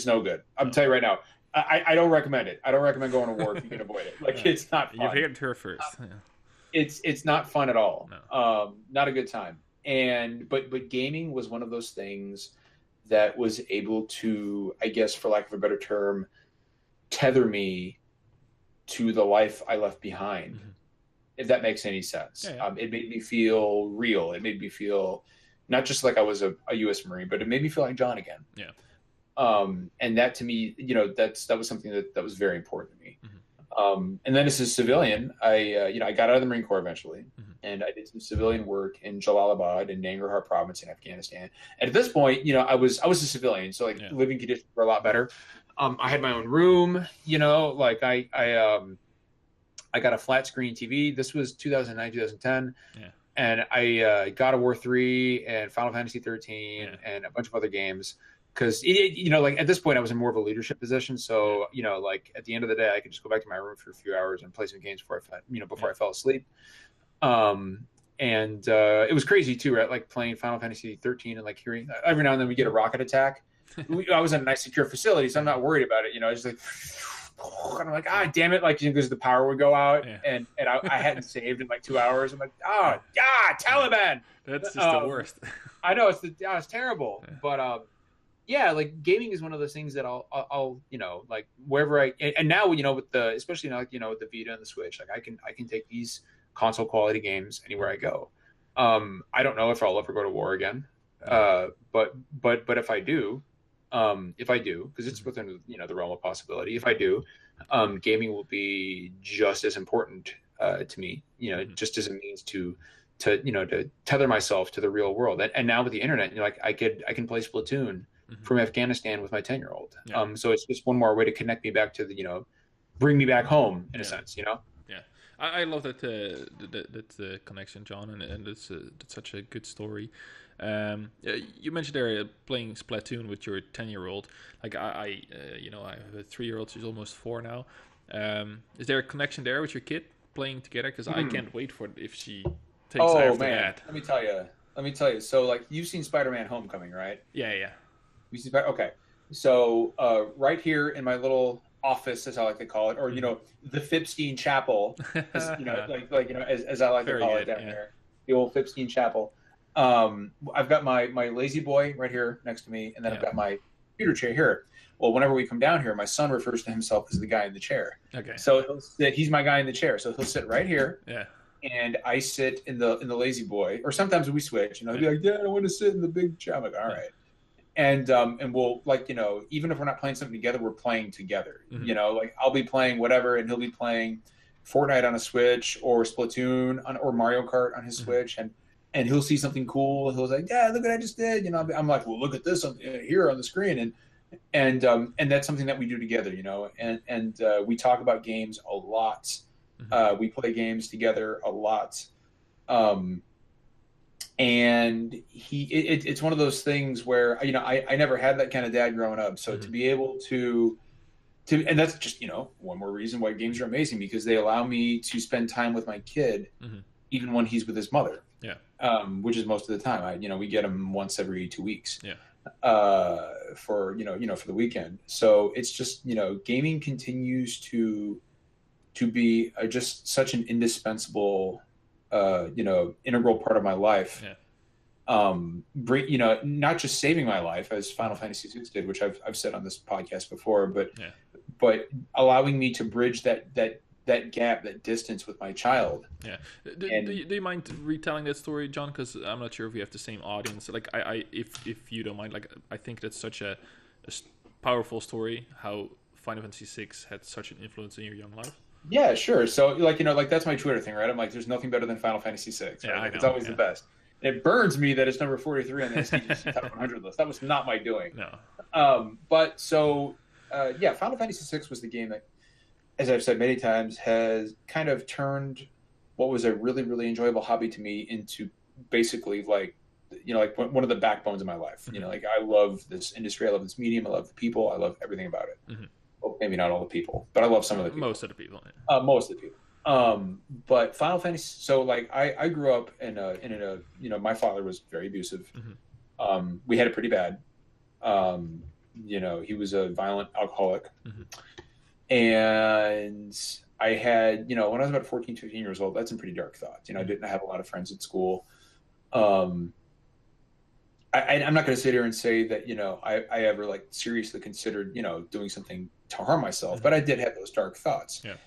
Speaker 2: no good. I'm telling you right now. I don't recommend it. I don't recommend going to war if you can avoid it. Like, it's not fun.
Speaker 1: You've heard it here first.
Speaker 2: It's not fun at all.
Speaker 1: No.
Speaker 2: Not a good time. But gaming was one of those things that was able to, I guess, for lack of a better term, tether me to the life I left behind. If that makes any sense. It made me feel real. It made me feel not just like I was a U.S. Marine, but it made me feel like John again. And that, to me, that was something that was very important to me. And then as a civilian, I got out of the Marine Corps eventually, and I did some civilian work in Jalalabad and Nangarhar province in Afghanistan. And at this point, I was a civilian, so living conditions were a lot better. I had my own room, like I got a flat screen TV. This was 2009, 2010. And I God of War 3 and Final Fantasy 13 and a bunch of other games. Because like, at this point, I was in more of a leadership position, so like, at the end of the day, I could just go back to my room for a few hours and play some games before I fell asleep. And it was crazy too, right? Like, playing Final Fantasy 13 and, like, hearing every now and then we get a rocket attack. I was in a nice secure facility, so I'm not worried about it. It's like, and I'm like, damn it, like, because the power would go out, and I hadn't saved in like 2 hours. I'm like, Taliban.
Speaker 1: That's just the worst.
Speaker 2: I know it's terrible, but like, gaming is one of those things that I'll like, wherever and now, with the, especially now, like, with the Vita and the Switch, like, I can take these console quality games anywhere I go. I don't know if I'll ever go to war again. But if I do, because it's within, the realm of possibility, if I do, gaming will be just as important to me, just as a means to tether myself to the real world. And now with the internet, like, I can play Splatoon from Afghanistan with my 10-year-old. So it's just one more way to connect me back to the, bring me back home in a sense,
Speaker 1: I love that that connection, John, and it's such a good story. You mentioned there playing Splatoon with your 10-year-old. Like, I have a 3-year-old who's almost 4 now. Is there a connection there with your kid playing together? Because I can't wait for if she takes after that.
Speaker 2: Let me tell you. So, like, you've seen Spider-Man: Homecoming, right?
Speaker 1: Yeah.
Speaker 2: Okay. So right here in my little office, as I like to call it, or the Phipps Chapel, as I like to call it down there, the old Phipps Chapel. I've got my lazy boy right here next to me, and then I've got my computer chair here. Well, whenever we come down here, my son refers to himself as the guy in the chair.
Speaker 1: Okay.
Speaker 2: So he's my guy in the chair. So he'll sit right here.
Speaker 1: Yeah.
Speaker 2: And I sit in the lazy boy, or sometimes we switch. He'll be like, "Dad, I want to sit in the big chair." I'm like, "All right." And we'll, like, even if we're not playing something together, we're playing together. Like, I'll be playing whatever, and he'll be playing Fortnite on a Switch, or Splatoon or Mario Kart on his Switch, and he'll see something cool. He'll say, "Dad, look what I just did." I'm like, "Well, look at this here on the screen," and that's something that we do together. And we talk about games a lot. We play games together a lot. And it's one of those things where, I never had that kind of dad growing up. So to be able to and that's just, one more reason why games are amazing, because they allow me to spend time with my kid, even when he's with his mother.
Speaker 1: Yeah.
Speaker 2: Which is most of the time. We get him once every 2 weeks.
Speaker 1: Yeah.
Speaker 2: For for the weekend. So it's just, gaming continues to be just such an indispensable, integral part of my life.
Speaker 1: Yeah.
Speaker 2: Not just saving my life as Final Fantasy VI did, which I've said on this podcast before, but allowing me to bridge that gap, that distance with my child.
Speaker 1: Yeah. Do you mind retelling that story, John? Because I'm not sure if we have the same audience. Like, if you don't mind, like, I think that's such a powerful story, how Final Fantasy VI had such an influence in your young life.
Speaker 2: Yeah, sure. So, that's my Twitter thing, right? I'm like, there's nothing better than Final Fantasy VI. Right?
Speaker 1: Yeah,
Speaker 2: it's always the best. It burns me that it's number 43 on the SDGC Top 100 list. That was not my doing.
Speaker 1: No.
Speaker 2: But so, Final Fantasy VI was the game that, as I've said many times, has kind of turned what was a really, really enjoyable hobby to me into basically like one of the backbones of my life. I love this industry. I love this medium. I love the people. I love everything about it. Well, maybe not all the people, but I love some of the people.
Speaker 1: Most of the people.
Speaker 2: Yeah. Most of the people. But Final Fantasy, so I grew up in a my father was very abusive. We had it pretty bad. He was a violent alcoholic. And I had, when I was about 14, 15 years old, that's some pretty dark thoughts. I didn't have a lot of friends at school. I'm not going to sit here and say that, I ever seriously considered, doing something to harm myself, but I did have those dark thoughts.
Speaker 1: Yeah.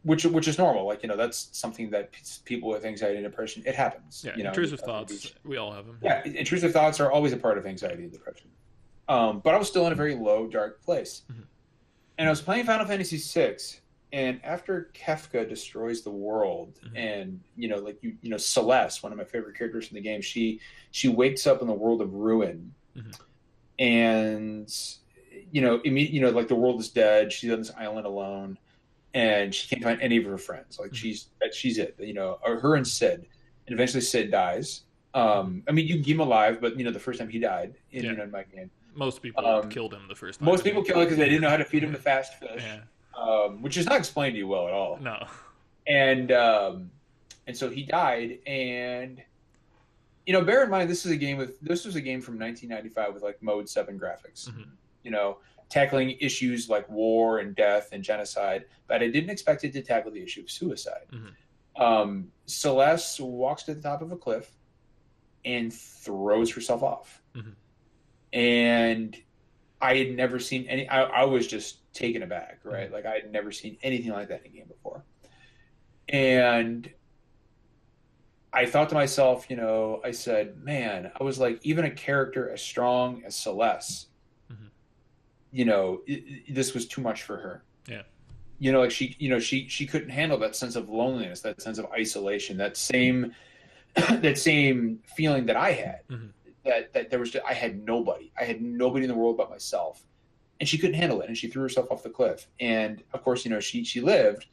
Speaker 2: Which is normal. That's something that people with anxiety and depression, it happens.
Speaker 1: Yeah. Intrusive thoughts, we all have them.
Speaker 2: Yeah. Intrusive thoughts are always a part of anxiety and depression. But I was still in a very low, dark place. And I was playing Final Fantasy VI, and after Kefka destroys the world, and Celeste, one of my favorite characters in the game, she wakes up in the world of ruin, and the world is dead. She's on this island alone, and she can't find any of her friends. She's it. Her and Sid, and eventually Sid dies. You can keep him alive, but the first time he died in my game.
Speaker 1: Most people killed him the first time.
Speaker 2: Most people killed him because they didn't know how to feed him the fast fish, which is not explained to you well at all.
Speaker 1: No.
Speaker 2: And so he died, and bear in mind this was a game from 1995 with Mode 7 graphics. Tackling issues like war and death and genocide, but I didn't expect it to tackle the issue of suicide. Celeste walks to the top of a cliff and throws herself off. And I had never seen any. I was just taken aback, right? I had never seen anything like that in a game before. And I thought to myself, I said, man, I was like, even a character as strong as Celeste, this was too much for her. Yeah. She couldn't handle that sense of loneliness, that sense of isolation, that same feeling that I had. That there was, I had nobody in the world but myself, and she couldn't handle it, and she threw herself off the cliff. And of course, she lived,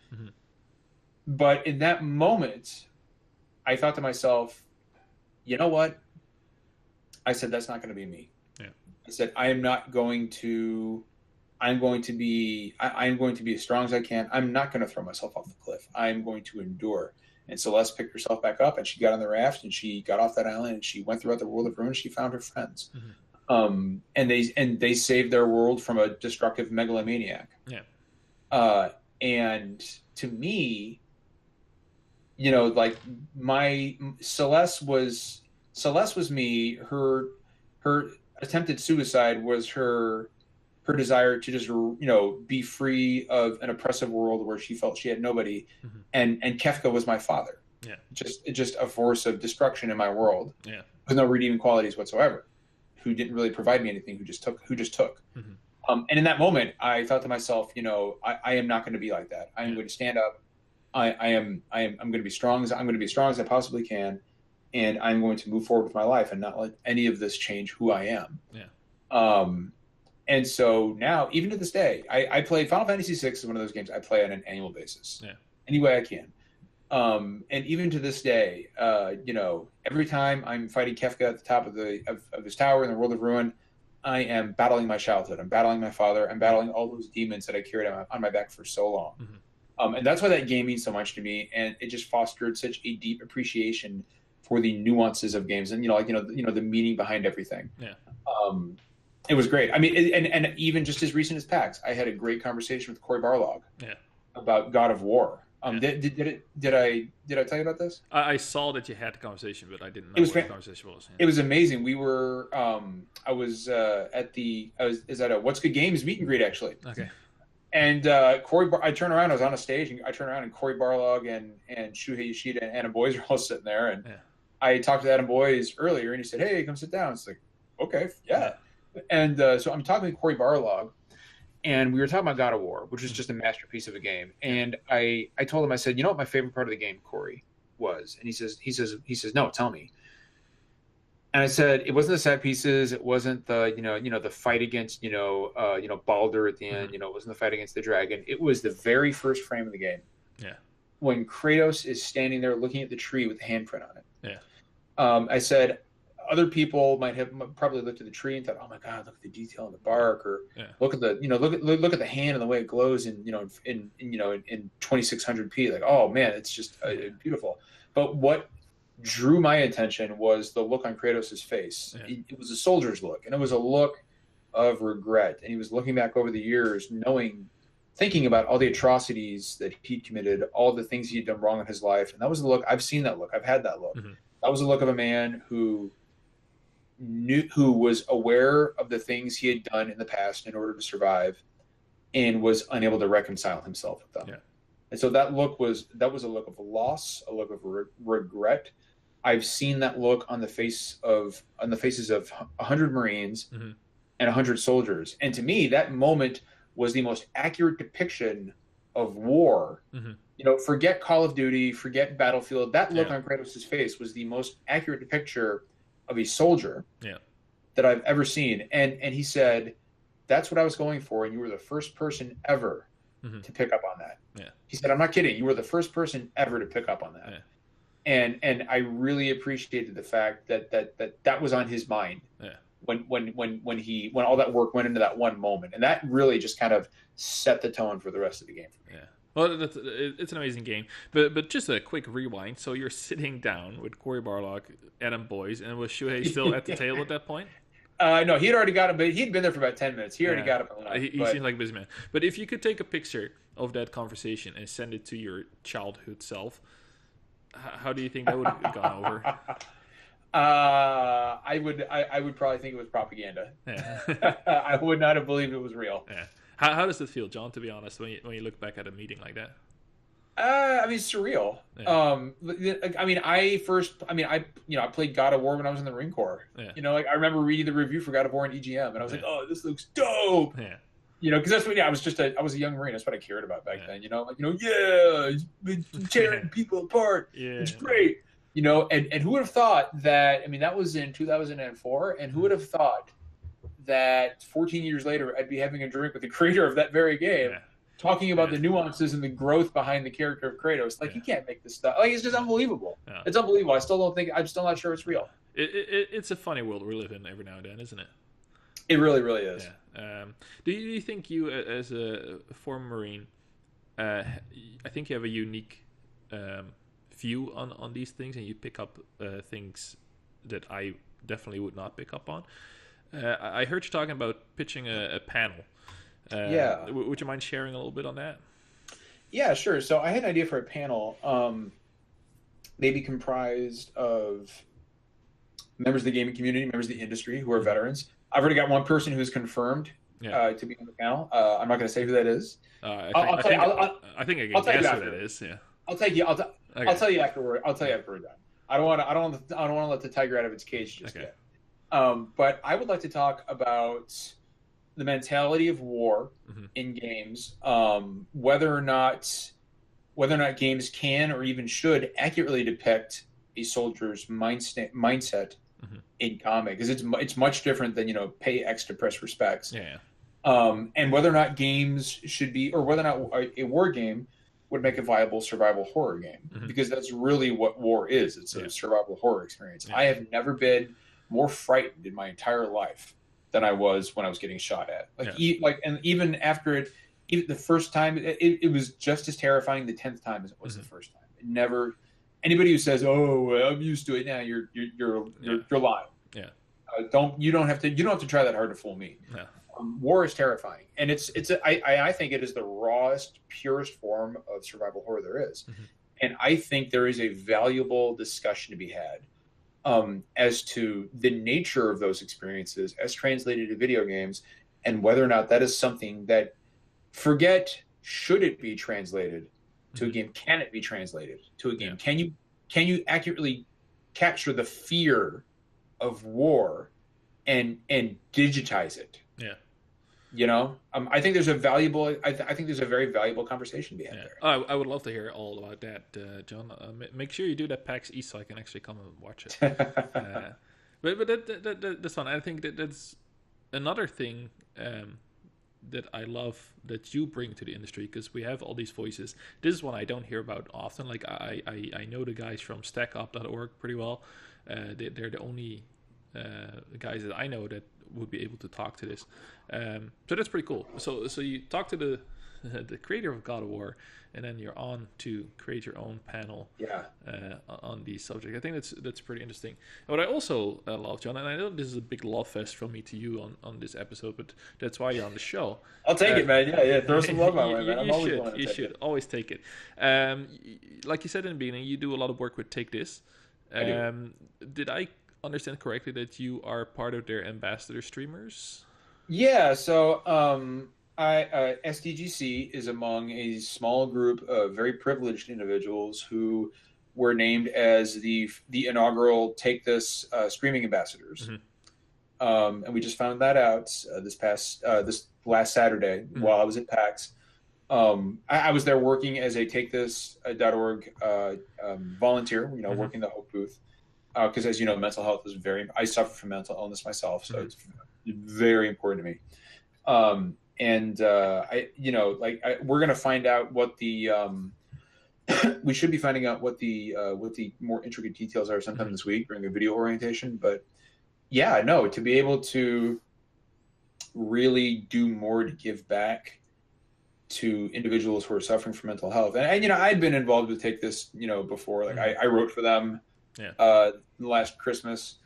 Speaker 2: but in that moment, I thought to myself, you know what? I said, that's not going to be me.
Speaker 1: Yeah.
Speaker 2: I said, I'm going to be as strong as I can. I'm not going to throw myself off the cliff. I'm going to endure. And Celeste picked herself back up, and she got on the raft, and she got off that island, and she went throughout the world of ruin. She found her friends, and they saved their world from a destructive megalomaniac.
Speaker 1: Yeah.
Speaker 2: And to me, my Celeste was me. Her attempted suicide was her desire to just be free of an oppressive world where she felt she had nobody, and Kefka was my father.
Speaker 1: Yeah,
Speaker 2: just a force of destruction in my world.
Speaker 1: Yeah,
Speaker 2: with no redeeming qualities whatsoever. Who didn't really provide me anything. Who just took. And in that moment, I thought to myself, I am not going to be like that. I am going to stand up. I'm going to be strong as I possibly can, and I'm going to move forward with my life and not let any of this change who I am.
Speaker 1: Yeah.
Speaker 2: And so now, even to this day, I play Final Fantasy VI is one of those games I play on an annual basis.
Speaker 1: Yeah.
Speaker 2: Any way I can. And even to this day, every time I'm fighting Kefka at the top of his tower in the World of Ruin, I am battling my childhood. I'm battling my father. I'm battling all those demons that I carried on my back for so long. And that's why that game means so much to me. And it just fostered such a deep appreciation for the nuances of games, and the meaning behind everything.
Speaker 1: Yeah.
Speaker 2: It was great. I mean, and even just as recent as PAX, I had a great conversation with Corey Barlog about God of War. Did I tell you about this?
Speaker 1: I saw that you had the conversation, but I didn't know what the conversation was.
Speaker 2: It was amazing. We were I was at a What's Good Games meet and greet, actually.
Speaker 1: Okay.
Speaker 2: And I turned around. I was on a stage, and I turned around, and Corey Barlog and Shuhei Yoshida and Adam Boyes were all sitting there. And I talked to Adam Boyes earlier, and he said, "Hey, come sit down." It's like, okay, yeah. And so I'm talking to Corey Barlog, and we were talking about God of War, which is just a masterpiece of a game. And I told him, I said, "You know what my favorite part of the game, Corey, was?" And he says, "No, tell me." And I said, "It wasn't the set pieces. It wasn't the the fight against Baldur at the end. It wasn't the fight against the dragon. It was the very first frame of the game.
Speaker 1: Yeah.
Speaker 2: When Kratos is standing there looking at the tree with the handprint on it.
Speaker 1: Yeah.
Speaker 2: I said, other people might have probably looked at the tree and thought, "Oh my God, look at the detail in the bark," or look at the look at the hand and the way it glows in 2600p. Like, oh man, it's just beautiful. But what drew my attention was the look on Kratos' face. It was a soldier's look, and it was a look of regret. And he was looking back over the years, thinking about all the atrocities that he'd committed, all the things he'd done wrong in his life. And that was the look. I've seen that look. I've had that look. That was the look of a man who was aware of the things he had done in the past in order to survive, and was unable to reconcile himself with them. Yeah. And so that was a look of loss, a look of regret. I've seen that look on the faces of 100 Marines and 100 soldiers. And to me, that moment was the most accurate depiction of war. Forget Call of Duty, forget Battlefield. That look on Kratos' face was the most accurate picture of a soldier that I've ever seen. And he said, "That's what I was going for, and you were the first person ever to pick up on that." Yeah. He said, "I'm not kidding. You were the first person ever to pick up on that." Yeah. And I really appreciated the fact that was on his mind when all that work went into that one moment, and that really just kind of set the tone for the rest of the game for me.
Speaker 1: Yeah. Well, it's an amazing game, but just a quick rewind. So you're sitting down with Corey Barlog, Adam Boyes, and was Shuhei still at the table at that point?
Speaker 2: No, he had already got him, but he'd been there for about 10 minutes. He already got him.
Speaker 1: He seemed like a busy man. But if you could take a picture of that conversation and send it to your childhood self, how do you think that would have gone over?
Speaker 2: I would probably think it was propaganda. Yeah. I would not have believed it was real.
Speaker 1: Yeah. How does it feel, John, to be honest, when you look back at a meeting like that?
Speaker 2: Surreal. Yeah. I played God of War when I was in the Marine Corps. Yeah. I remember reading the review for God of War in EGM, and I was like, "Oh, this looks dope." Yeah. Because that's what. I was a young Marine. That's what I cared about back then. Tearing people apart. Yeah. It's great. And who would have thought that? I mean, that was in 2004, and who would have thought that 14 years later I'd be having a drink with the creator of that very game, talking about the nuances and the growth behind the character of Kratos. Like, you can't make this stuff. Like, it's just unbelievable. Yeah. It's unbelievable. I'm still not sure it's real.
Speaker 1: It's a funny world we live in every now and then, isn't it?
Speaker 2: It really, really is.
Speaker 1: Yeah. Do you think you, as a former Marine, I think you have a unique view on these things, and you pick up things that I definitely would not pick up on. I heard you talking about pitching a panel. Would you mind sharing a little bit on that?
Speaker 2: Yeah, sure. So I had an idea for a panel, maybe comprised of members of the gaming community, members of the industry who are veterans. I've already got one person who's confirmed to be on the panel. I'm not going to say who that is.
Speaker 1: I think I can guess who that is. Yeah.
Speaker 2: I'll tell you afterward. I'll tell you after we're done. I don't want to let the tiger out of its cage just yet. But I would like to talk about the mentality of war in games, whether or not games can or even should accurately depict a soldier's mindset in combat, because it's much different than pay X to press respects. And whether or not games should be, or whether or not a war game would make a viable survival horror game, because that's really what war is. It's a survival horror experience. I have never been more frightened in my entire life than I was when I was getting shot at.
Speaker 1: Yeah.
Speaker 2: And even after even the first time, it was just as terrifying the 10th time as it was the first time. It never. Anybody who says, "Oh, I'm used to it now," you're lying.
Speaker 1: Yeah.
Speaker 2: You don't have to try that hard to fool me.
Speaker 1: Yeah.
Speaker 2: War is terrifying, and I think it is the rawest, purest form of survival horror there is. And I think there is a valuable discussion to be had as to the nature of those experiences as translated to video games, and whether or not that is something that, forget should it be translated to a game, can it be translated to a game? Yeah. Can you accurately capture the fear of war and digitize it?
Speaker 1: Yeah.
Speaker 2: I think there's a valuable. I think there's a very valuable conversation to be had there.
Speaker 1: I would love to hear all about that, John. Make sure you do that PAX East so I can actually come and watch it. But that's fun. I think that's another thing that I love that you bring to the industry, because we have all these voices. This is one I don't hear about often. Like I know the guys from StackUp.org pretty well. They're the only guys that I know that would be able to talk to this. So that's pretty cool. So you talk to the creator of God of War, and then you're on to create your own panel on these subjects. I think that's pretty interesting. And what I also love, John, and I know this is a big love fest from me to you on this episode, but that's why you're on the show.
Speaker 2: I'll take it, man. Yeah. Throw some love my way, man.
Speaker 1: You should always take it. Like you said in the beginning, you do a lot of work with Take This. Did I understand correctly that you are part of their ambassador streamers?
Speaker 2: Yeah, so SDGC is among a small group of very privileged individuals who were named as the inaugural Take This streaming ambassadors. And we just found that out this last Saturday while I was at PAX. I was there working as a TakeThis.org volunteer, working the Hope booth. Because as you know, mental health is I suffer from mental illness myself, so it's very important to me. We're going to find out what the we should be finding out what the more intricate details are sometime this week during a video orientation. But to be able to really do more to give back to individuals who are suffering from mental health, and I'd been involved with Take This, before. Like I wrote for them. Last Christmas,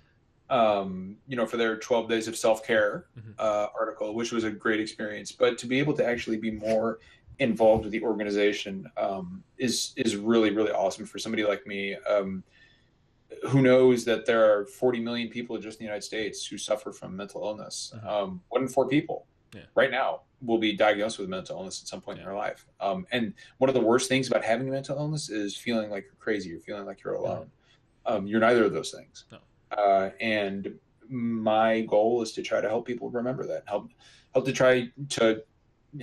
Speaker 2: for their 12 Days of Self-Care article, which was a great experience. But to be able to actually be more involved with the organization is really, really awesome for somebody like me, who knows that there are 40 million people just in the United States who suffer from mental illness. 1 in 4 people right now will be diagnosed with mental illness at some point in their life. And one of the worst things about having mental illness is feeling like you're crazy or feeling like you're alone. You're neither of those things. No. And my goal is to try to help people remember that, help to try to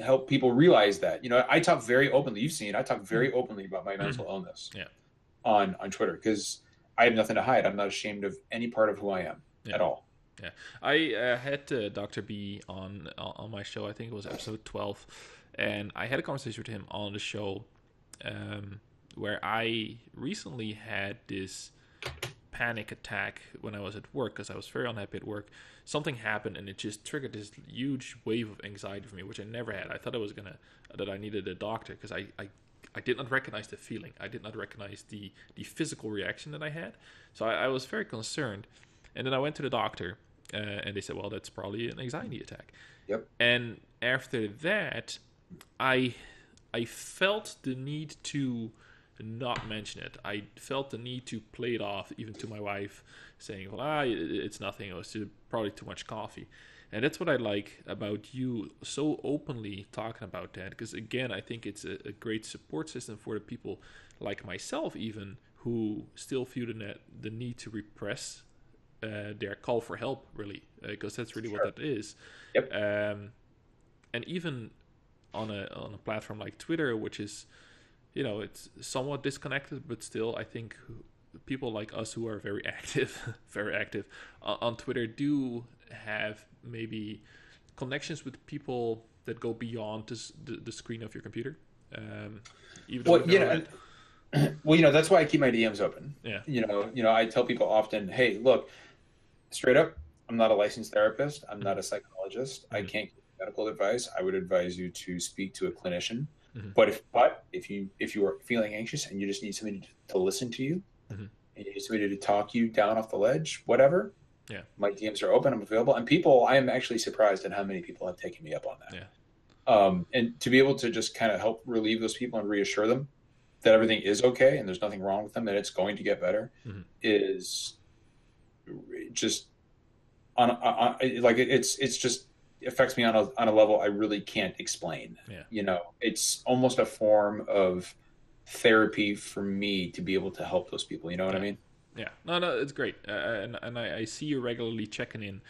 Speaker 2: help people realize that. I talk very openly. You've seen, I talk very openly about my mental illness on Twitter, because I have nothing to hide. I'm not ashamed of any part of who I am at all.
Speaker 1: Yeah, I had Dr. B on my show. I think it was episode 12, and I had a conversation with him on the show where I recently had this panic attack when I was at work, because I was very unhappy at work. Something happened and it just triggered this huge wave of anxiety for me, which I never had. I thought that I needed a doctor, because I did not recognize the feeling. I did not recognize the physical reaction that I had. So I was very concerned. And then I went to the doctor and they said, well, that's probably an anxiety attack.
Speaker 2: Yep.
Speaker 1: And after that, I felt the need to not mention it. I felt the need to play it off, even to my wife, saying, well, it's nothing. It was probably too much coffee. And that's what I like about you so openly talking about that, because again, I think it's a great support system for the people like myself, even, who still feel the need to repress their call for help, really, because that's really what that is.
Speaker 2: Yep.
Speaker 1: And even on a platform like Twitter, which is, it's somewhat disconnected, but still, I think people like us who are very active on Twitter do have maybe connections with people that go beyond the screen of your computer.
Speaker 2: That's why I keep my DMs open.
Speaker 1: Yeah.
Speaker 2: I tell people often, hey, look, straight up, I'm not a licensed therapist. I'm
Speaker 1: Mhm.
Speaker 2: not a psychologist. I
Speaker 1: Mhm.
Speaker 2: can't give medical advice. I would advise you to speak to a clinician.
Speaker 1: Mhm.
Speaker 2: But if you are feeling anxious and you just need somebody to listen to you,
Speaker 1: Mhm.
Speaker 2: and you need somebody to talk you down off the ledge, whatever,
Speaker 1: Yeah.
Speaker 2: my DMs are open. I'm available. And people, I am actually surprised at how many people have taken me up on that.
Speaker 1: Yeah.
Speaker 2: And to be able to just kind of help relieve those people and reassure them that everything is okay and there's nothing wrong with them, that it's going to get better,
Speaker 1: Mhm.
Speaker 2: is just like it's just affects me on a level I really can't explain.
Speaker 1: Yeah.
Speaker 2: It's almost a form of therapy for me to be able to help those people. You know what I
Speaker 1: Yeah.
Speaker 2: mean?
Speaker 1: Yeah, no, it's great, and I see you regularly checking in,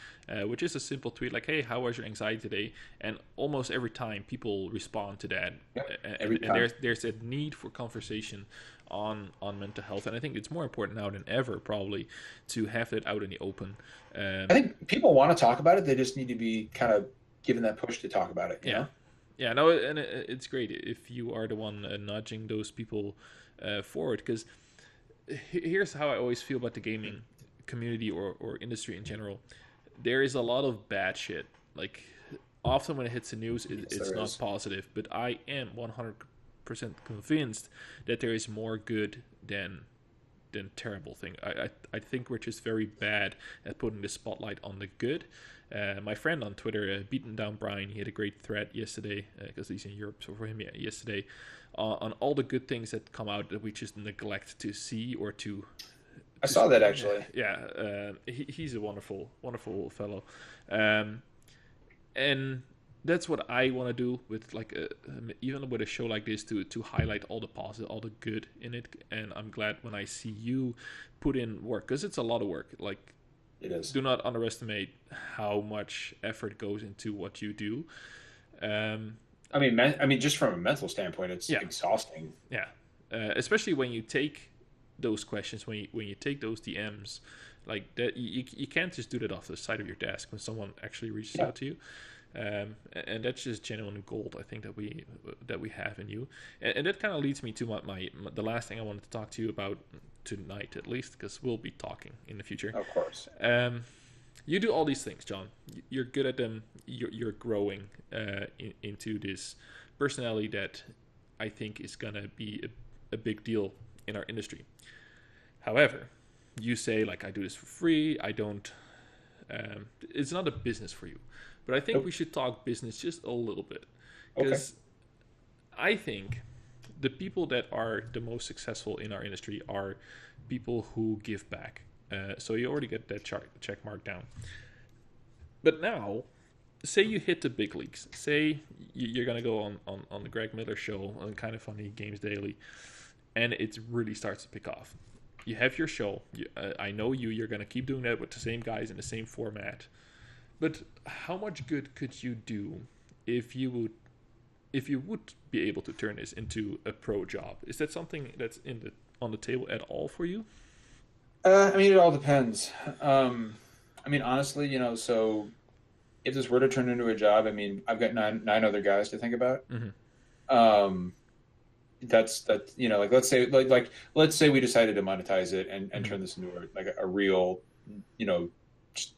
Speaker 1: which is a simple tweet like, "Hey, how was your anxiety today?" And almost every time people respond to that,
Speaker 2: Yep. Every
Speaker 1: and
Speaker 2: time.
Speaker 1: there's a need for conversation on mental health, and I think it's more important now than ever probably to have that out in the open.
Speaker 2: I
Speaker 1: Um,
Speaker 2: think people want to talk about it. They just need to be kind of given that push to talk about it.
Speaker 1: yeah, yeah, no, and it's great if you are the one nudging those people forward, because here's how I always feel about the gaming community or industry in general. There is a lot of bad shit. Like, often when it hits the news,
Speaker 2: Yes,
Speaker 1: it's
Speaker 2: there
Speaker 1: not
Speaker 2: is.
Speaker 1: positive. But I am 100% convinced that there is more good than terrible thing. I think we're just very bad at putting the spotlight on the good. My friend on Twitter, Beaten Down Brian, he had a great thread yesterday because he's in Europe. So for him, yeah, yesterday, on all the good things that come out that we just neglect to see or
Speaker 2: I saw that
Speaker 1: yeah,
Speaker 2: actually.
Speaker 1: yeah, he's a wonderful fellow, um, and that's what I want to do with like even with a show like this to highlight all the positive, all the good in it. And I'm glad when I see you put in work, because it's a lot of work. Like,
Speaker 2: It is.
Speaker 1: do not underestimate how much effort goes into what you do. Um,
Speaker 2: I mean, just from a mental standpoint, it's
Speaker 1: yeah,
Speaker 2: exhausting.
Speaker 1: yeah, especially when you take those questions, when you take those DMs, like that, you can't just do that off the side of your desk when someone actually reaches
Speaker 2: Yeah.
Speaker 1: out to you. And that's just genuine gold, I think, that we have in you, and that kind of leads me to my the last thing I wanted to talk to you about tonight, at least, because we'll be talking in the future.
Speaker 2: Of course.
Speaker 1: You do all these things, John. You're good at them. You're growing into this personality that I think is gonna be a big deal in our industry. However, you say like, I do this for free. I don't. It's not a business for you, but I think
Speaker 2: Nope.
Speaker 1: we should talk business just a little bit,
Speaker 2: Okay.
Speaker 1: because I think the people that are the most successful in our industry are people who give back. So you already get that check mark down. But now, say you hit the big leagues. Say you're going to go on the Greg Miller show on Kind of Funny Games Daily, and it really starts to pick off. You have your show. I know you're going to keep doing that with the same guys in the same format. But how much good could you do if you would be able to turn this into a pro job? Is that something that's on the table at all for you?
Speaker 2: I mean, it all depends. Honestly, so if this were to turn into a job, I mean, I've got nine other guys to think about.
Speaker 1: Mm-hmm.
Speaker 2: Um, like let's say we decided to monetize it and
Speaker 1: Mm-hmm.
Speaker 2: turn this into a real, you know,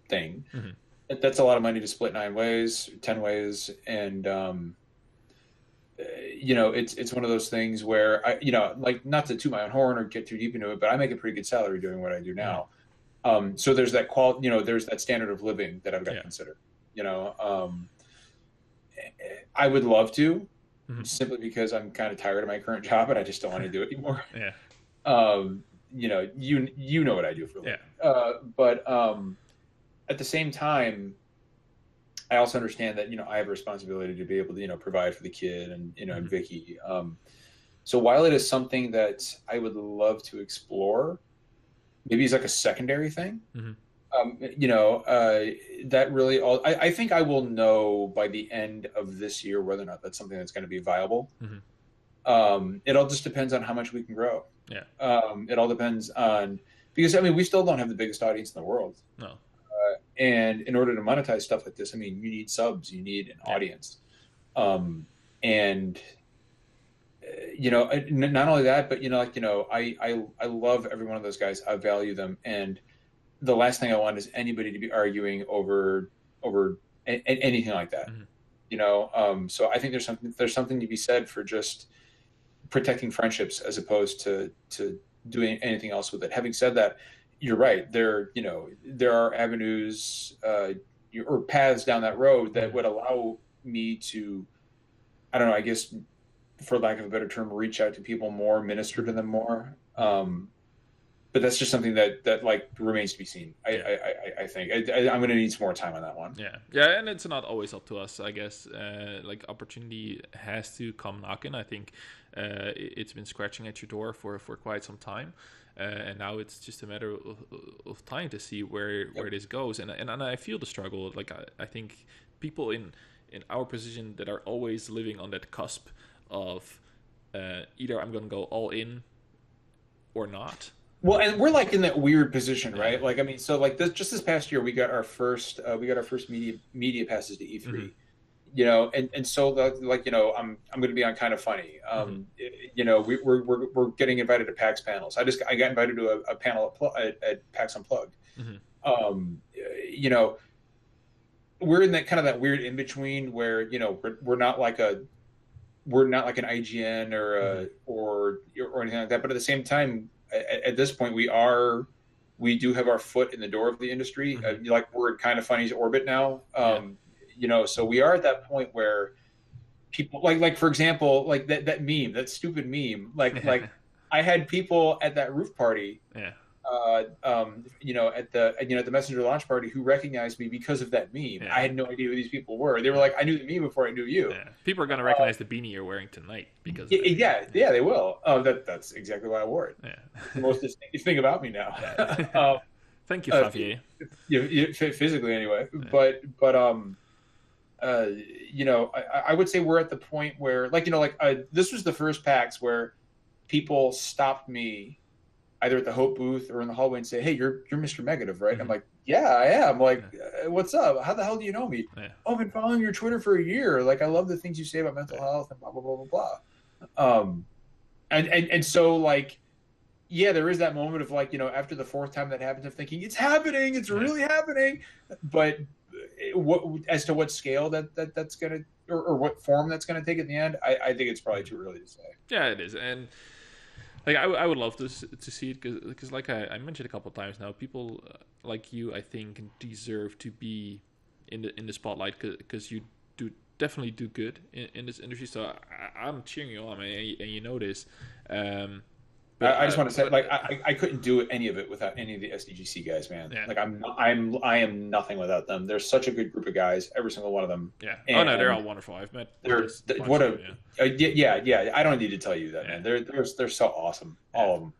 Speaker 2: thing.
Speaker 1: Mm-hmm.
Speaker 2: That's a lot of money to split 9 ways, 10 ways, and it's one of those things where like, not to toot my own horn or get too deep into it, but I make a pretty good salary doing what I do
Speaker 1: Mm-hmm.
Speaker 2: now. So there's that there's that standard of living that I've got to
Speaker 1: Yeah.
Speaker 2: consider. I would love to,
Speaker 1: Mm-hmm.
Speaker 2: simply because I'm kind of tired of my current job and I just don't want to do it anymore.
Speaker 1: Yeah.
Speaker 2: You know what I do for a
Speaker 1: Yeah.
Speaker 2: living, but at the same time, I also understand that I have a responsibility to be able to provide for the kid and and
Speaker 1: Mm-hmm.
Speaker 2: Vicky. So while it is something that I would love to explore, maybe it's like a secondary thing.
Speaker 1: Mm-hmm.
Speaker 2: That really I think I will know by the end of this year whether or not that's something that's going to be viable.
Speaker 1: Mm-hmm.
Speaker 2: It all just depends on how much we can grow.
Speaker 1: Yeah.
Speaker 2: It all depends on, because I mean, we still don't have the biggest audience in the world.
Speaker 1: No.
Speaker 2: And in order to monetize stuff like this, I mean, you need subs, you need an
Speaker 1: Yeah.
Speaker 2: audience. And not only that, but I love every one of those guys. I value them, and the last thing I want is anybody to be arguing over anything like that.
Speaker 1: Mm-hmm.
Speaker 2: You know, so I think there's something to be said for just protecting friendships as opposed to doing anything else with it. Having said that, you're right. There are avenues or paths down that road that would allow me to, I don't know, I guess for lack of a better term, reach out to people more, minister to them more. But that's just something that like remains to be seen. I think I'm going to need some more time on that one.
Speaker 1: Yeah, and it's not always up to us, I guess. Like opportunity has to come knocking. I think it's been scratching at your door for quite some time, and now it's just a matter of time to see where this goes. And I feel the struggle. Like I think people in our position that are always living on that cusp of either I'm going to go all in or not.
Speaker 2: Well, and we're like in that weird position, right? Yeah. Like, I mean, so like this past year, we got our first media passes to E3, mm-hmm. you know, and so like, you know, I'm going to be on Kind of Funny. Mm-hmm. You know, we're getting invited to PAX panels. I got invited to a panel at PAX Unplugged. Mm-hmm. You know, we're in that kind of that weird in between where, you know, we're not like an IGN or anything like that, but at the same time, at this point, we do have our foot in the door of the industry. Mm-hmm. Like we're in Kind of Funny's orbit now. You know, so we are at that point where people like for example, like that meme, that stupid meme, like I had people at that roof party. Yeah. You know, at the Messenger launch party who recognized me because of that meme. Yeah. I had no idea who these people were. They were like, I knew the meme before I knew you.
Speaker 1: Yeah. People are going to recognize the beanie you're wearing tonight because
Speaker 2: yeah, they will. That's exactly why I wore it. Yeah. The most distinctive thing about me now.
Speaker 1: Yeah. Thank you, Javier.
Speaker 2: Physically, anyway. Yeah. But you know, I would say we're at the point where, like, you know, like this was the first PAX where people stopped me either at the Hope booth or in the hallway and say, "Hey, you're Mr. Megative, right?" Mm-hmm. I'm like, "Yeah, I am." Like, "What's up? How the hell do you know me?" Yeah. "Oh, I've been following your Twitter for a year. Like, I love the things you say about mental health and blah blah blah blah blah." And so like, yeah, there is that moment of like, you know, after the fourth time that happens, of thinking it's happening, it's really happening, but what as to what scale that's gonna or what form that's gonna take at the end, I think it's probably too early to say.
Speaker 1: Yeah, it is, and. Like I would love to see it because like I mentioned a couple of times now, people like you, I think, deserve to be in the spotlight because you definitely do good in this industry. So I'm cheering you on, man, and you know this.
Speaker 2: I just want to say, like, I couldn't do any of it without any of the SDGC guys, man. Yeah. Like, I am nothing without them. They're such a good group of guys, every single one of them.
Speaker 1: Yeah. And no, they're all wonderful. I've met.
Speaker 2: Yeah. I don't need to tell you that, man. They're so awesome, all of them.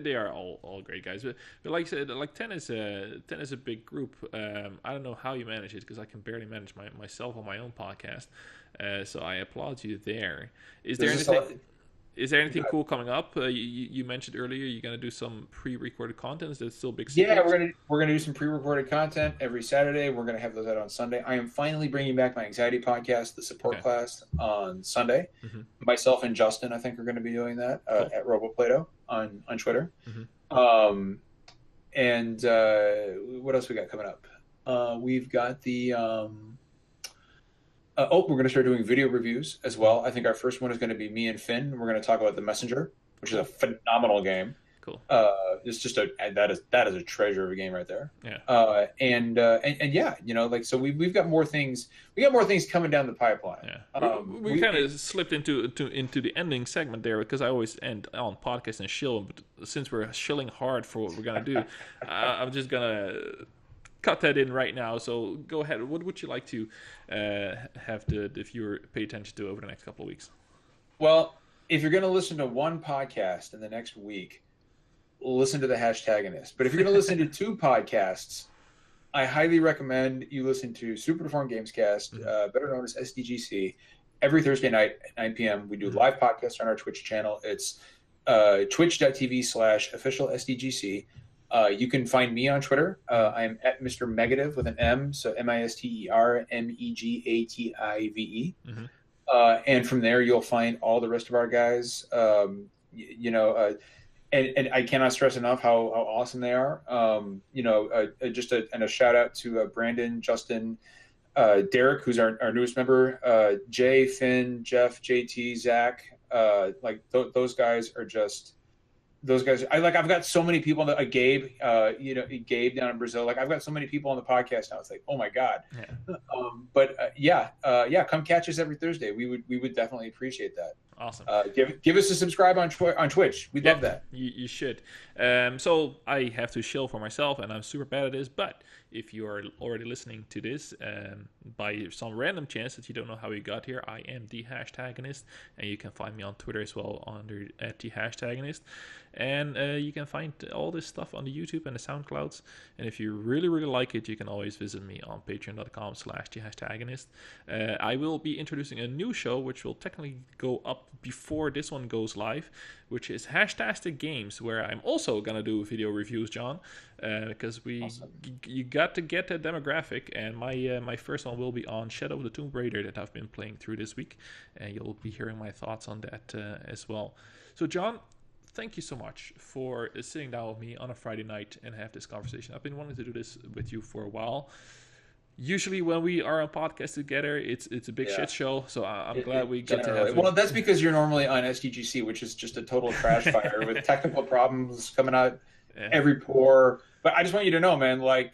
Speaker 1: They are all great guys. But like I said, like 10 is a big group. I don't know how you manage it because I can barely manage myself on my own podcast. So I applaud you there. Is there anything cool coming up? You mentioned earlier you're going to do some pre-recorded content. Is that still big secret?
Speaker 2: Yeah, we're gonna do some pre-recorded content every Saturday. We're going to have those out on Sunday. I am finally bringing back my anxiety podcast, The Support Class, on Sunday. Mm-hmm. Myself and Justin, I think, are going to be doing that at RoboPlato on Twitter. Mm-hmm. And what else we got coming up? We've got the... we're going to start doing video reviews as well. I think our first one is going to be me and Finn. We're going to talk about The Messenger, which is a phenomenal game.
Speaker 1: Cool.
Speaker 2: It's just that is a treasure of a game right there.
Speaker 1: Yeah.
Speaker 2: And yeah, you know, like, so we've got more things. We got more things coming down the pipeline.
Speaker 1: Yeah. We kind of slipped into the ending segment there because I always end on podcast and shill. But since we're shilling hard for what we're gonna do, I'm just gonna cut that in right now. So go ahead. What would you like to have the viewer pay attention to over the next couple of weeks?
Speaker 2: Well, if you're going to listen to one podcast in the next week, listen to the Hashtagonist. But if you're going to listen to two podcasts, I highly recommend you listen to Super Deformed Gamescast, better known as SDGC. Every Thursday night at 9 p.m. we do live podcasts on our Twitch channel. It's twitch.tv/official SDGC. You can find me on Twitter. I'm at Mr. Megative with an M, so MisterMegative. And from there, you'll find all the rest of our guys. You know, and I cannot stress enough how awesome they are. And a shout out to Brandon, Justin, Derek, who's our newest member, Jay, Finn, Jeff, JT, Zach. Those guys are just those guys. I've got so many people. Gabe, Gabe down in Brazil. I've got so many people on the podcast now. It's like, oh my god.
Speaker 1: Yeah.
Speaker 2: Come catch us every Thursday. We would definitely appreciate that.
Speaker 1: Awesome.
Speaker 2: Give us a subscribe on Twitch. We'd love that.
Speaker 1: You should. So I have to shill for myself, and I'm super bad at this. But if you are already listening to this, by some random chance that you don't know how you got here, I am the Hashtagonist, and you can find me on Twitter as well under @the Hashtagonist. And you can find all this stuff on the YouTube and the SoundClouds. And if you really, really like it, you can always visit me on patreon.com/the Hashtagonist. I will be introducing a new show, which will technically go up before this one goes live, which is Hashtastic Games, where I'm also going to do video reviews, John, because you got to get that demographic. And my first one will be on Shadow of the Tomb Raider that I've been playing through this week. And you'll be hearing my thoughts on that as well. So, John, thank you so much for sitting down with me on a Friday night and have this conversation. I've been wanting to do this with you for a while. Usually when we are on podcast together, it's a big shit show. So I'm glad we got to have it.
Speaker 2: Well, that's because you're normally on SDGC, which is just a total trash fire with technical problems coming out every pore. But I just want you to know, man. I'm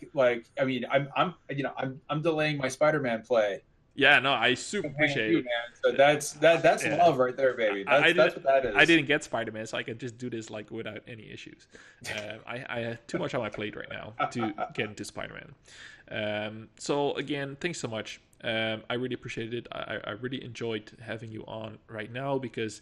Speaker 2: delaying my Spider-Man play.
Speaker 1: Yeah, no, I super appreciate it.
Speaker 2: Man. So that's love right there, baby. That's what that is.
Speaker 1: I didn't get Spider-Man, so I could just do this without any issues. I have too much on my plate right now to get into Spider-Man. So again, thanks so much. I really appreciated it. I really enjoyed having you on right now, because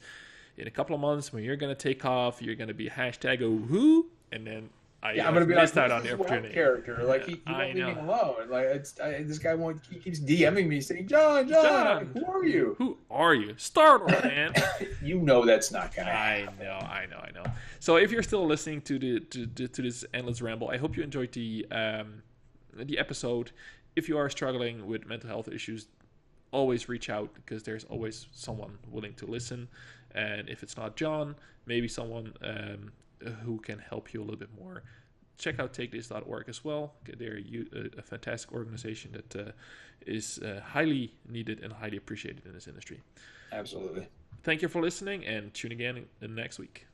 Speaker 1: in a couple of months when you're going to take off, you're going to be #who, and then I'm going to be missed out on the opportunity.
Speaker 2: Character, he won't leave me alone. This guy he keeps DMing me saying, John, who are you?
Speaker 1: Who are you? Star-Lord, man.
Speaker 2: You know that's not gonna happen.
Speaker 1: I know. So if you're still listening to this endless ramble, I hope you enjoyed the episode. If you are struggling with mental health issues, always reach out, because there's always someone willing to listen. And if it's not John, maybe someone who can help you a little bit more. Check out takethis.org as well. They're a fantastic organization that is highly needed and highly appreciated in this industry.
Speaker 2: Absolutely.
Speaker 1: Thank you for listening, and tune again next week.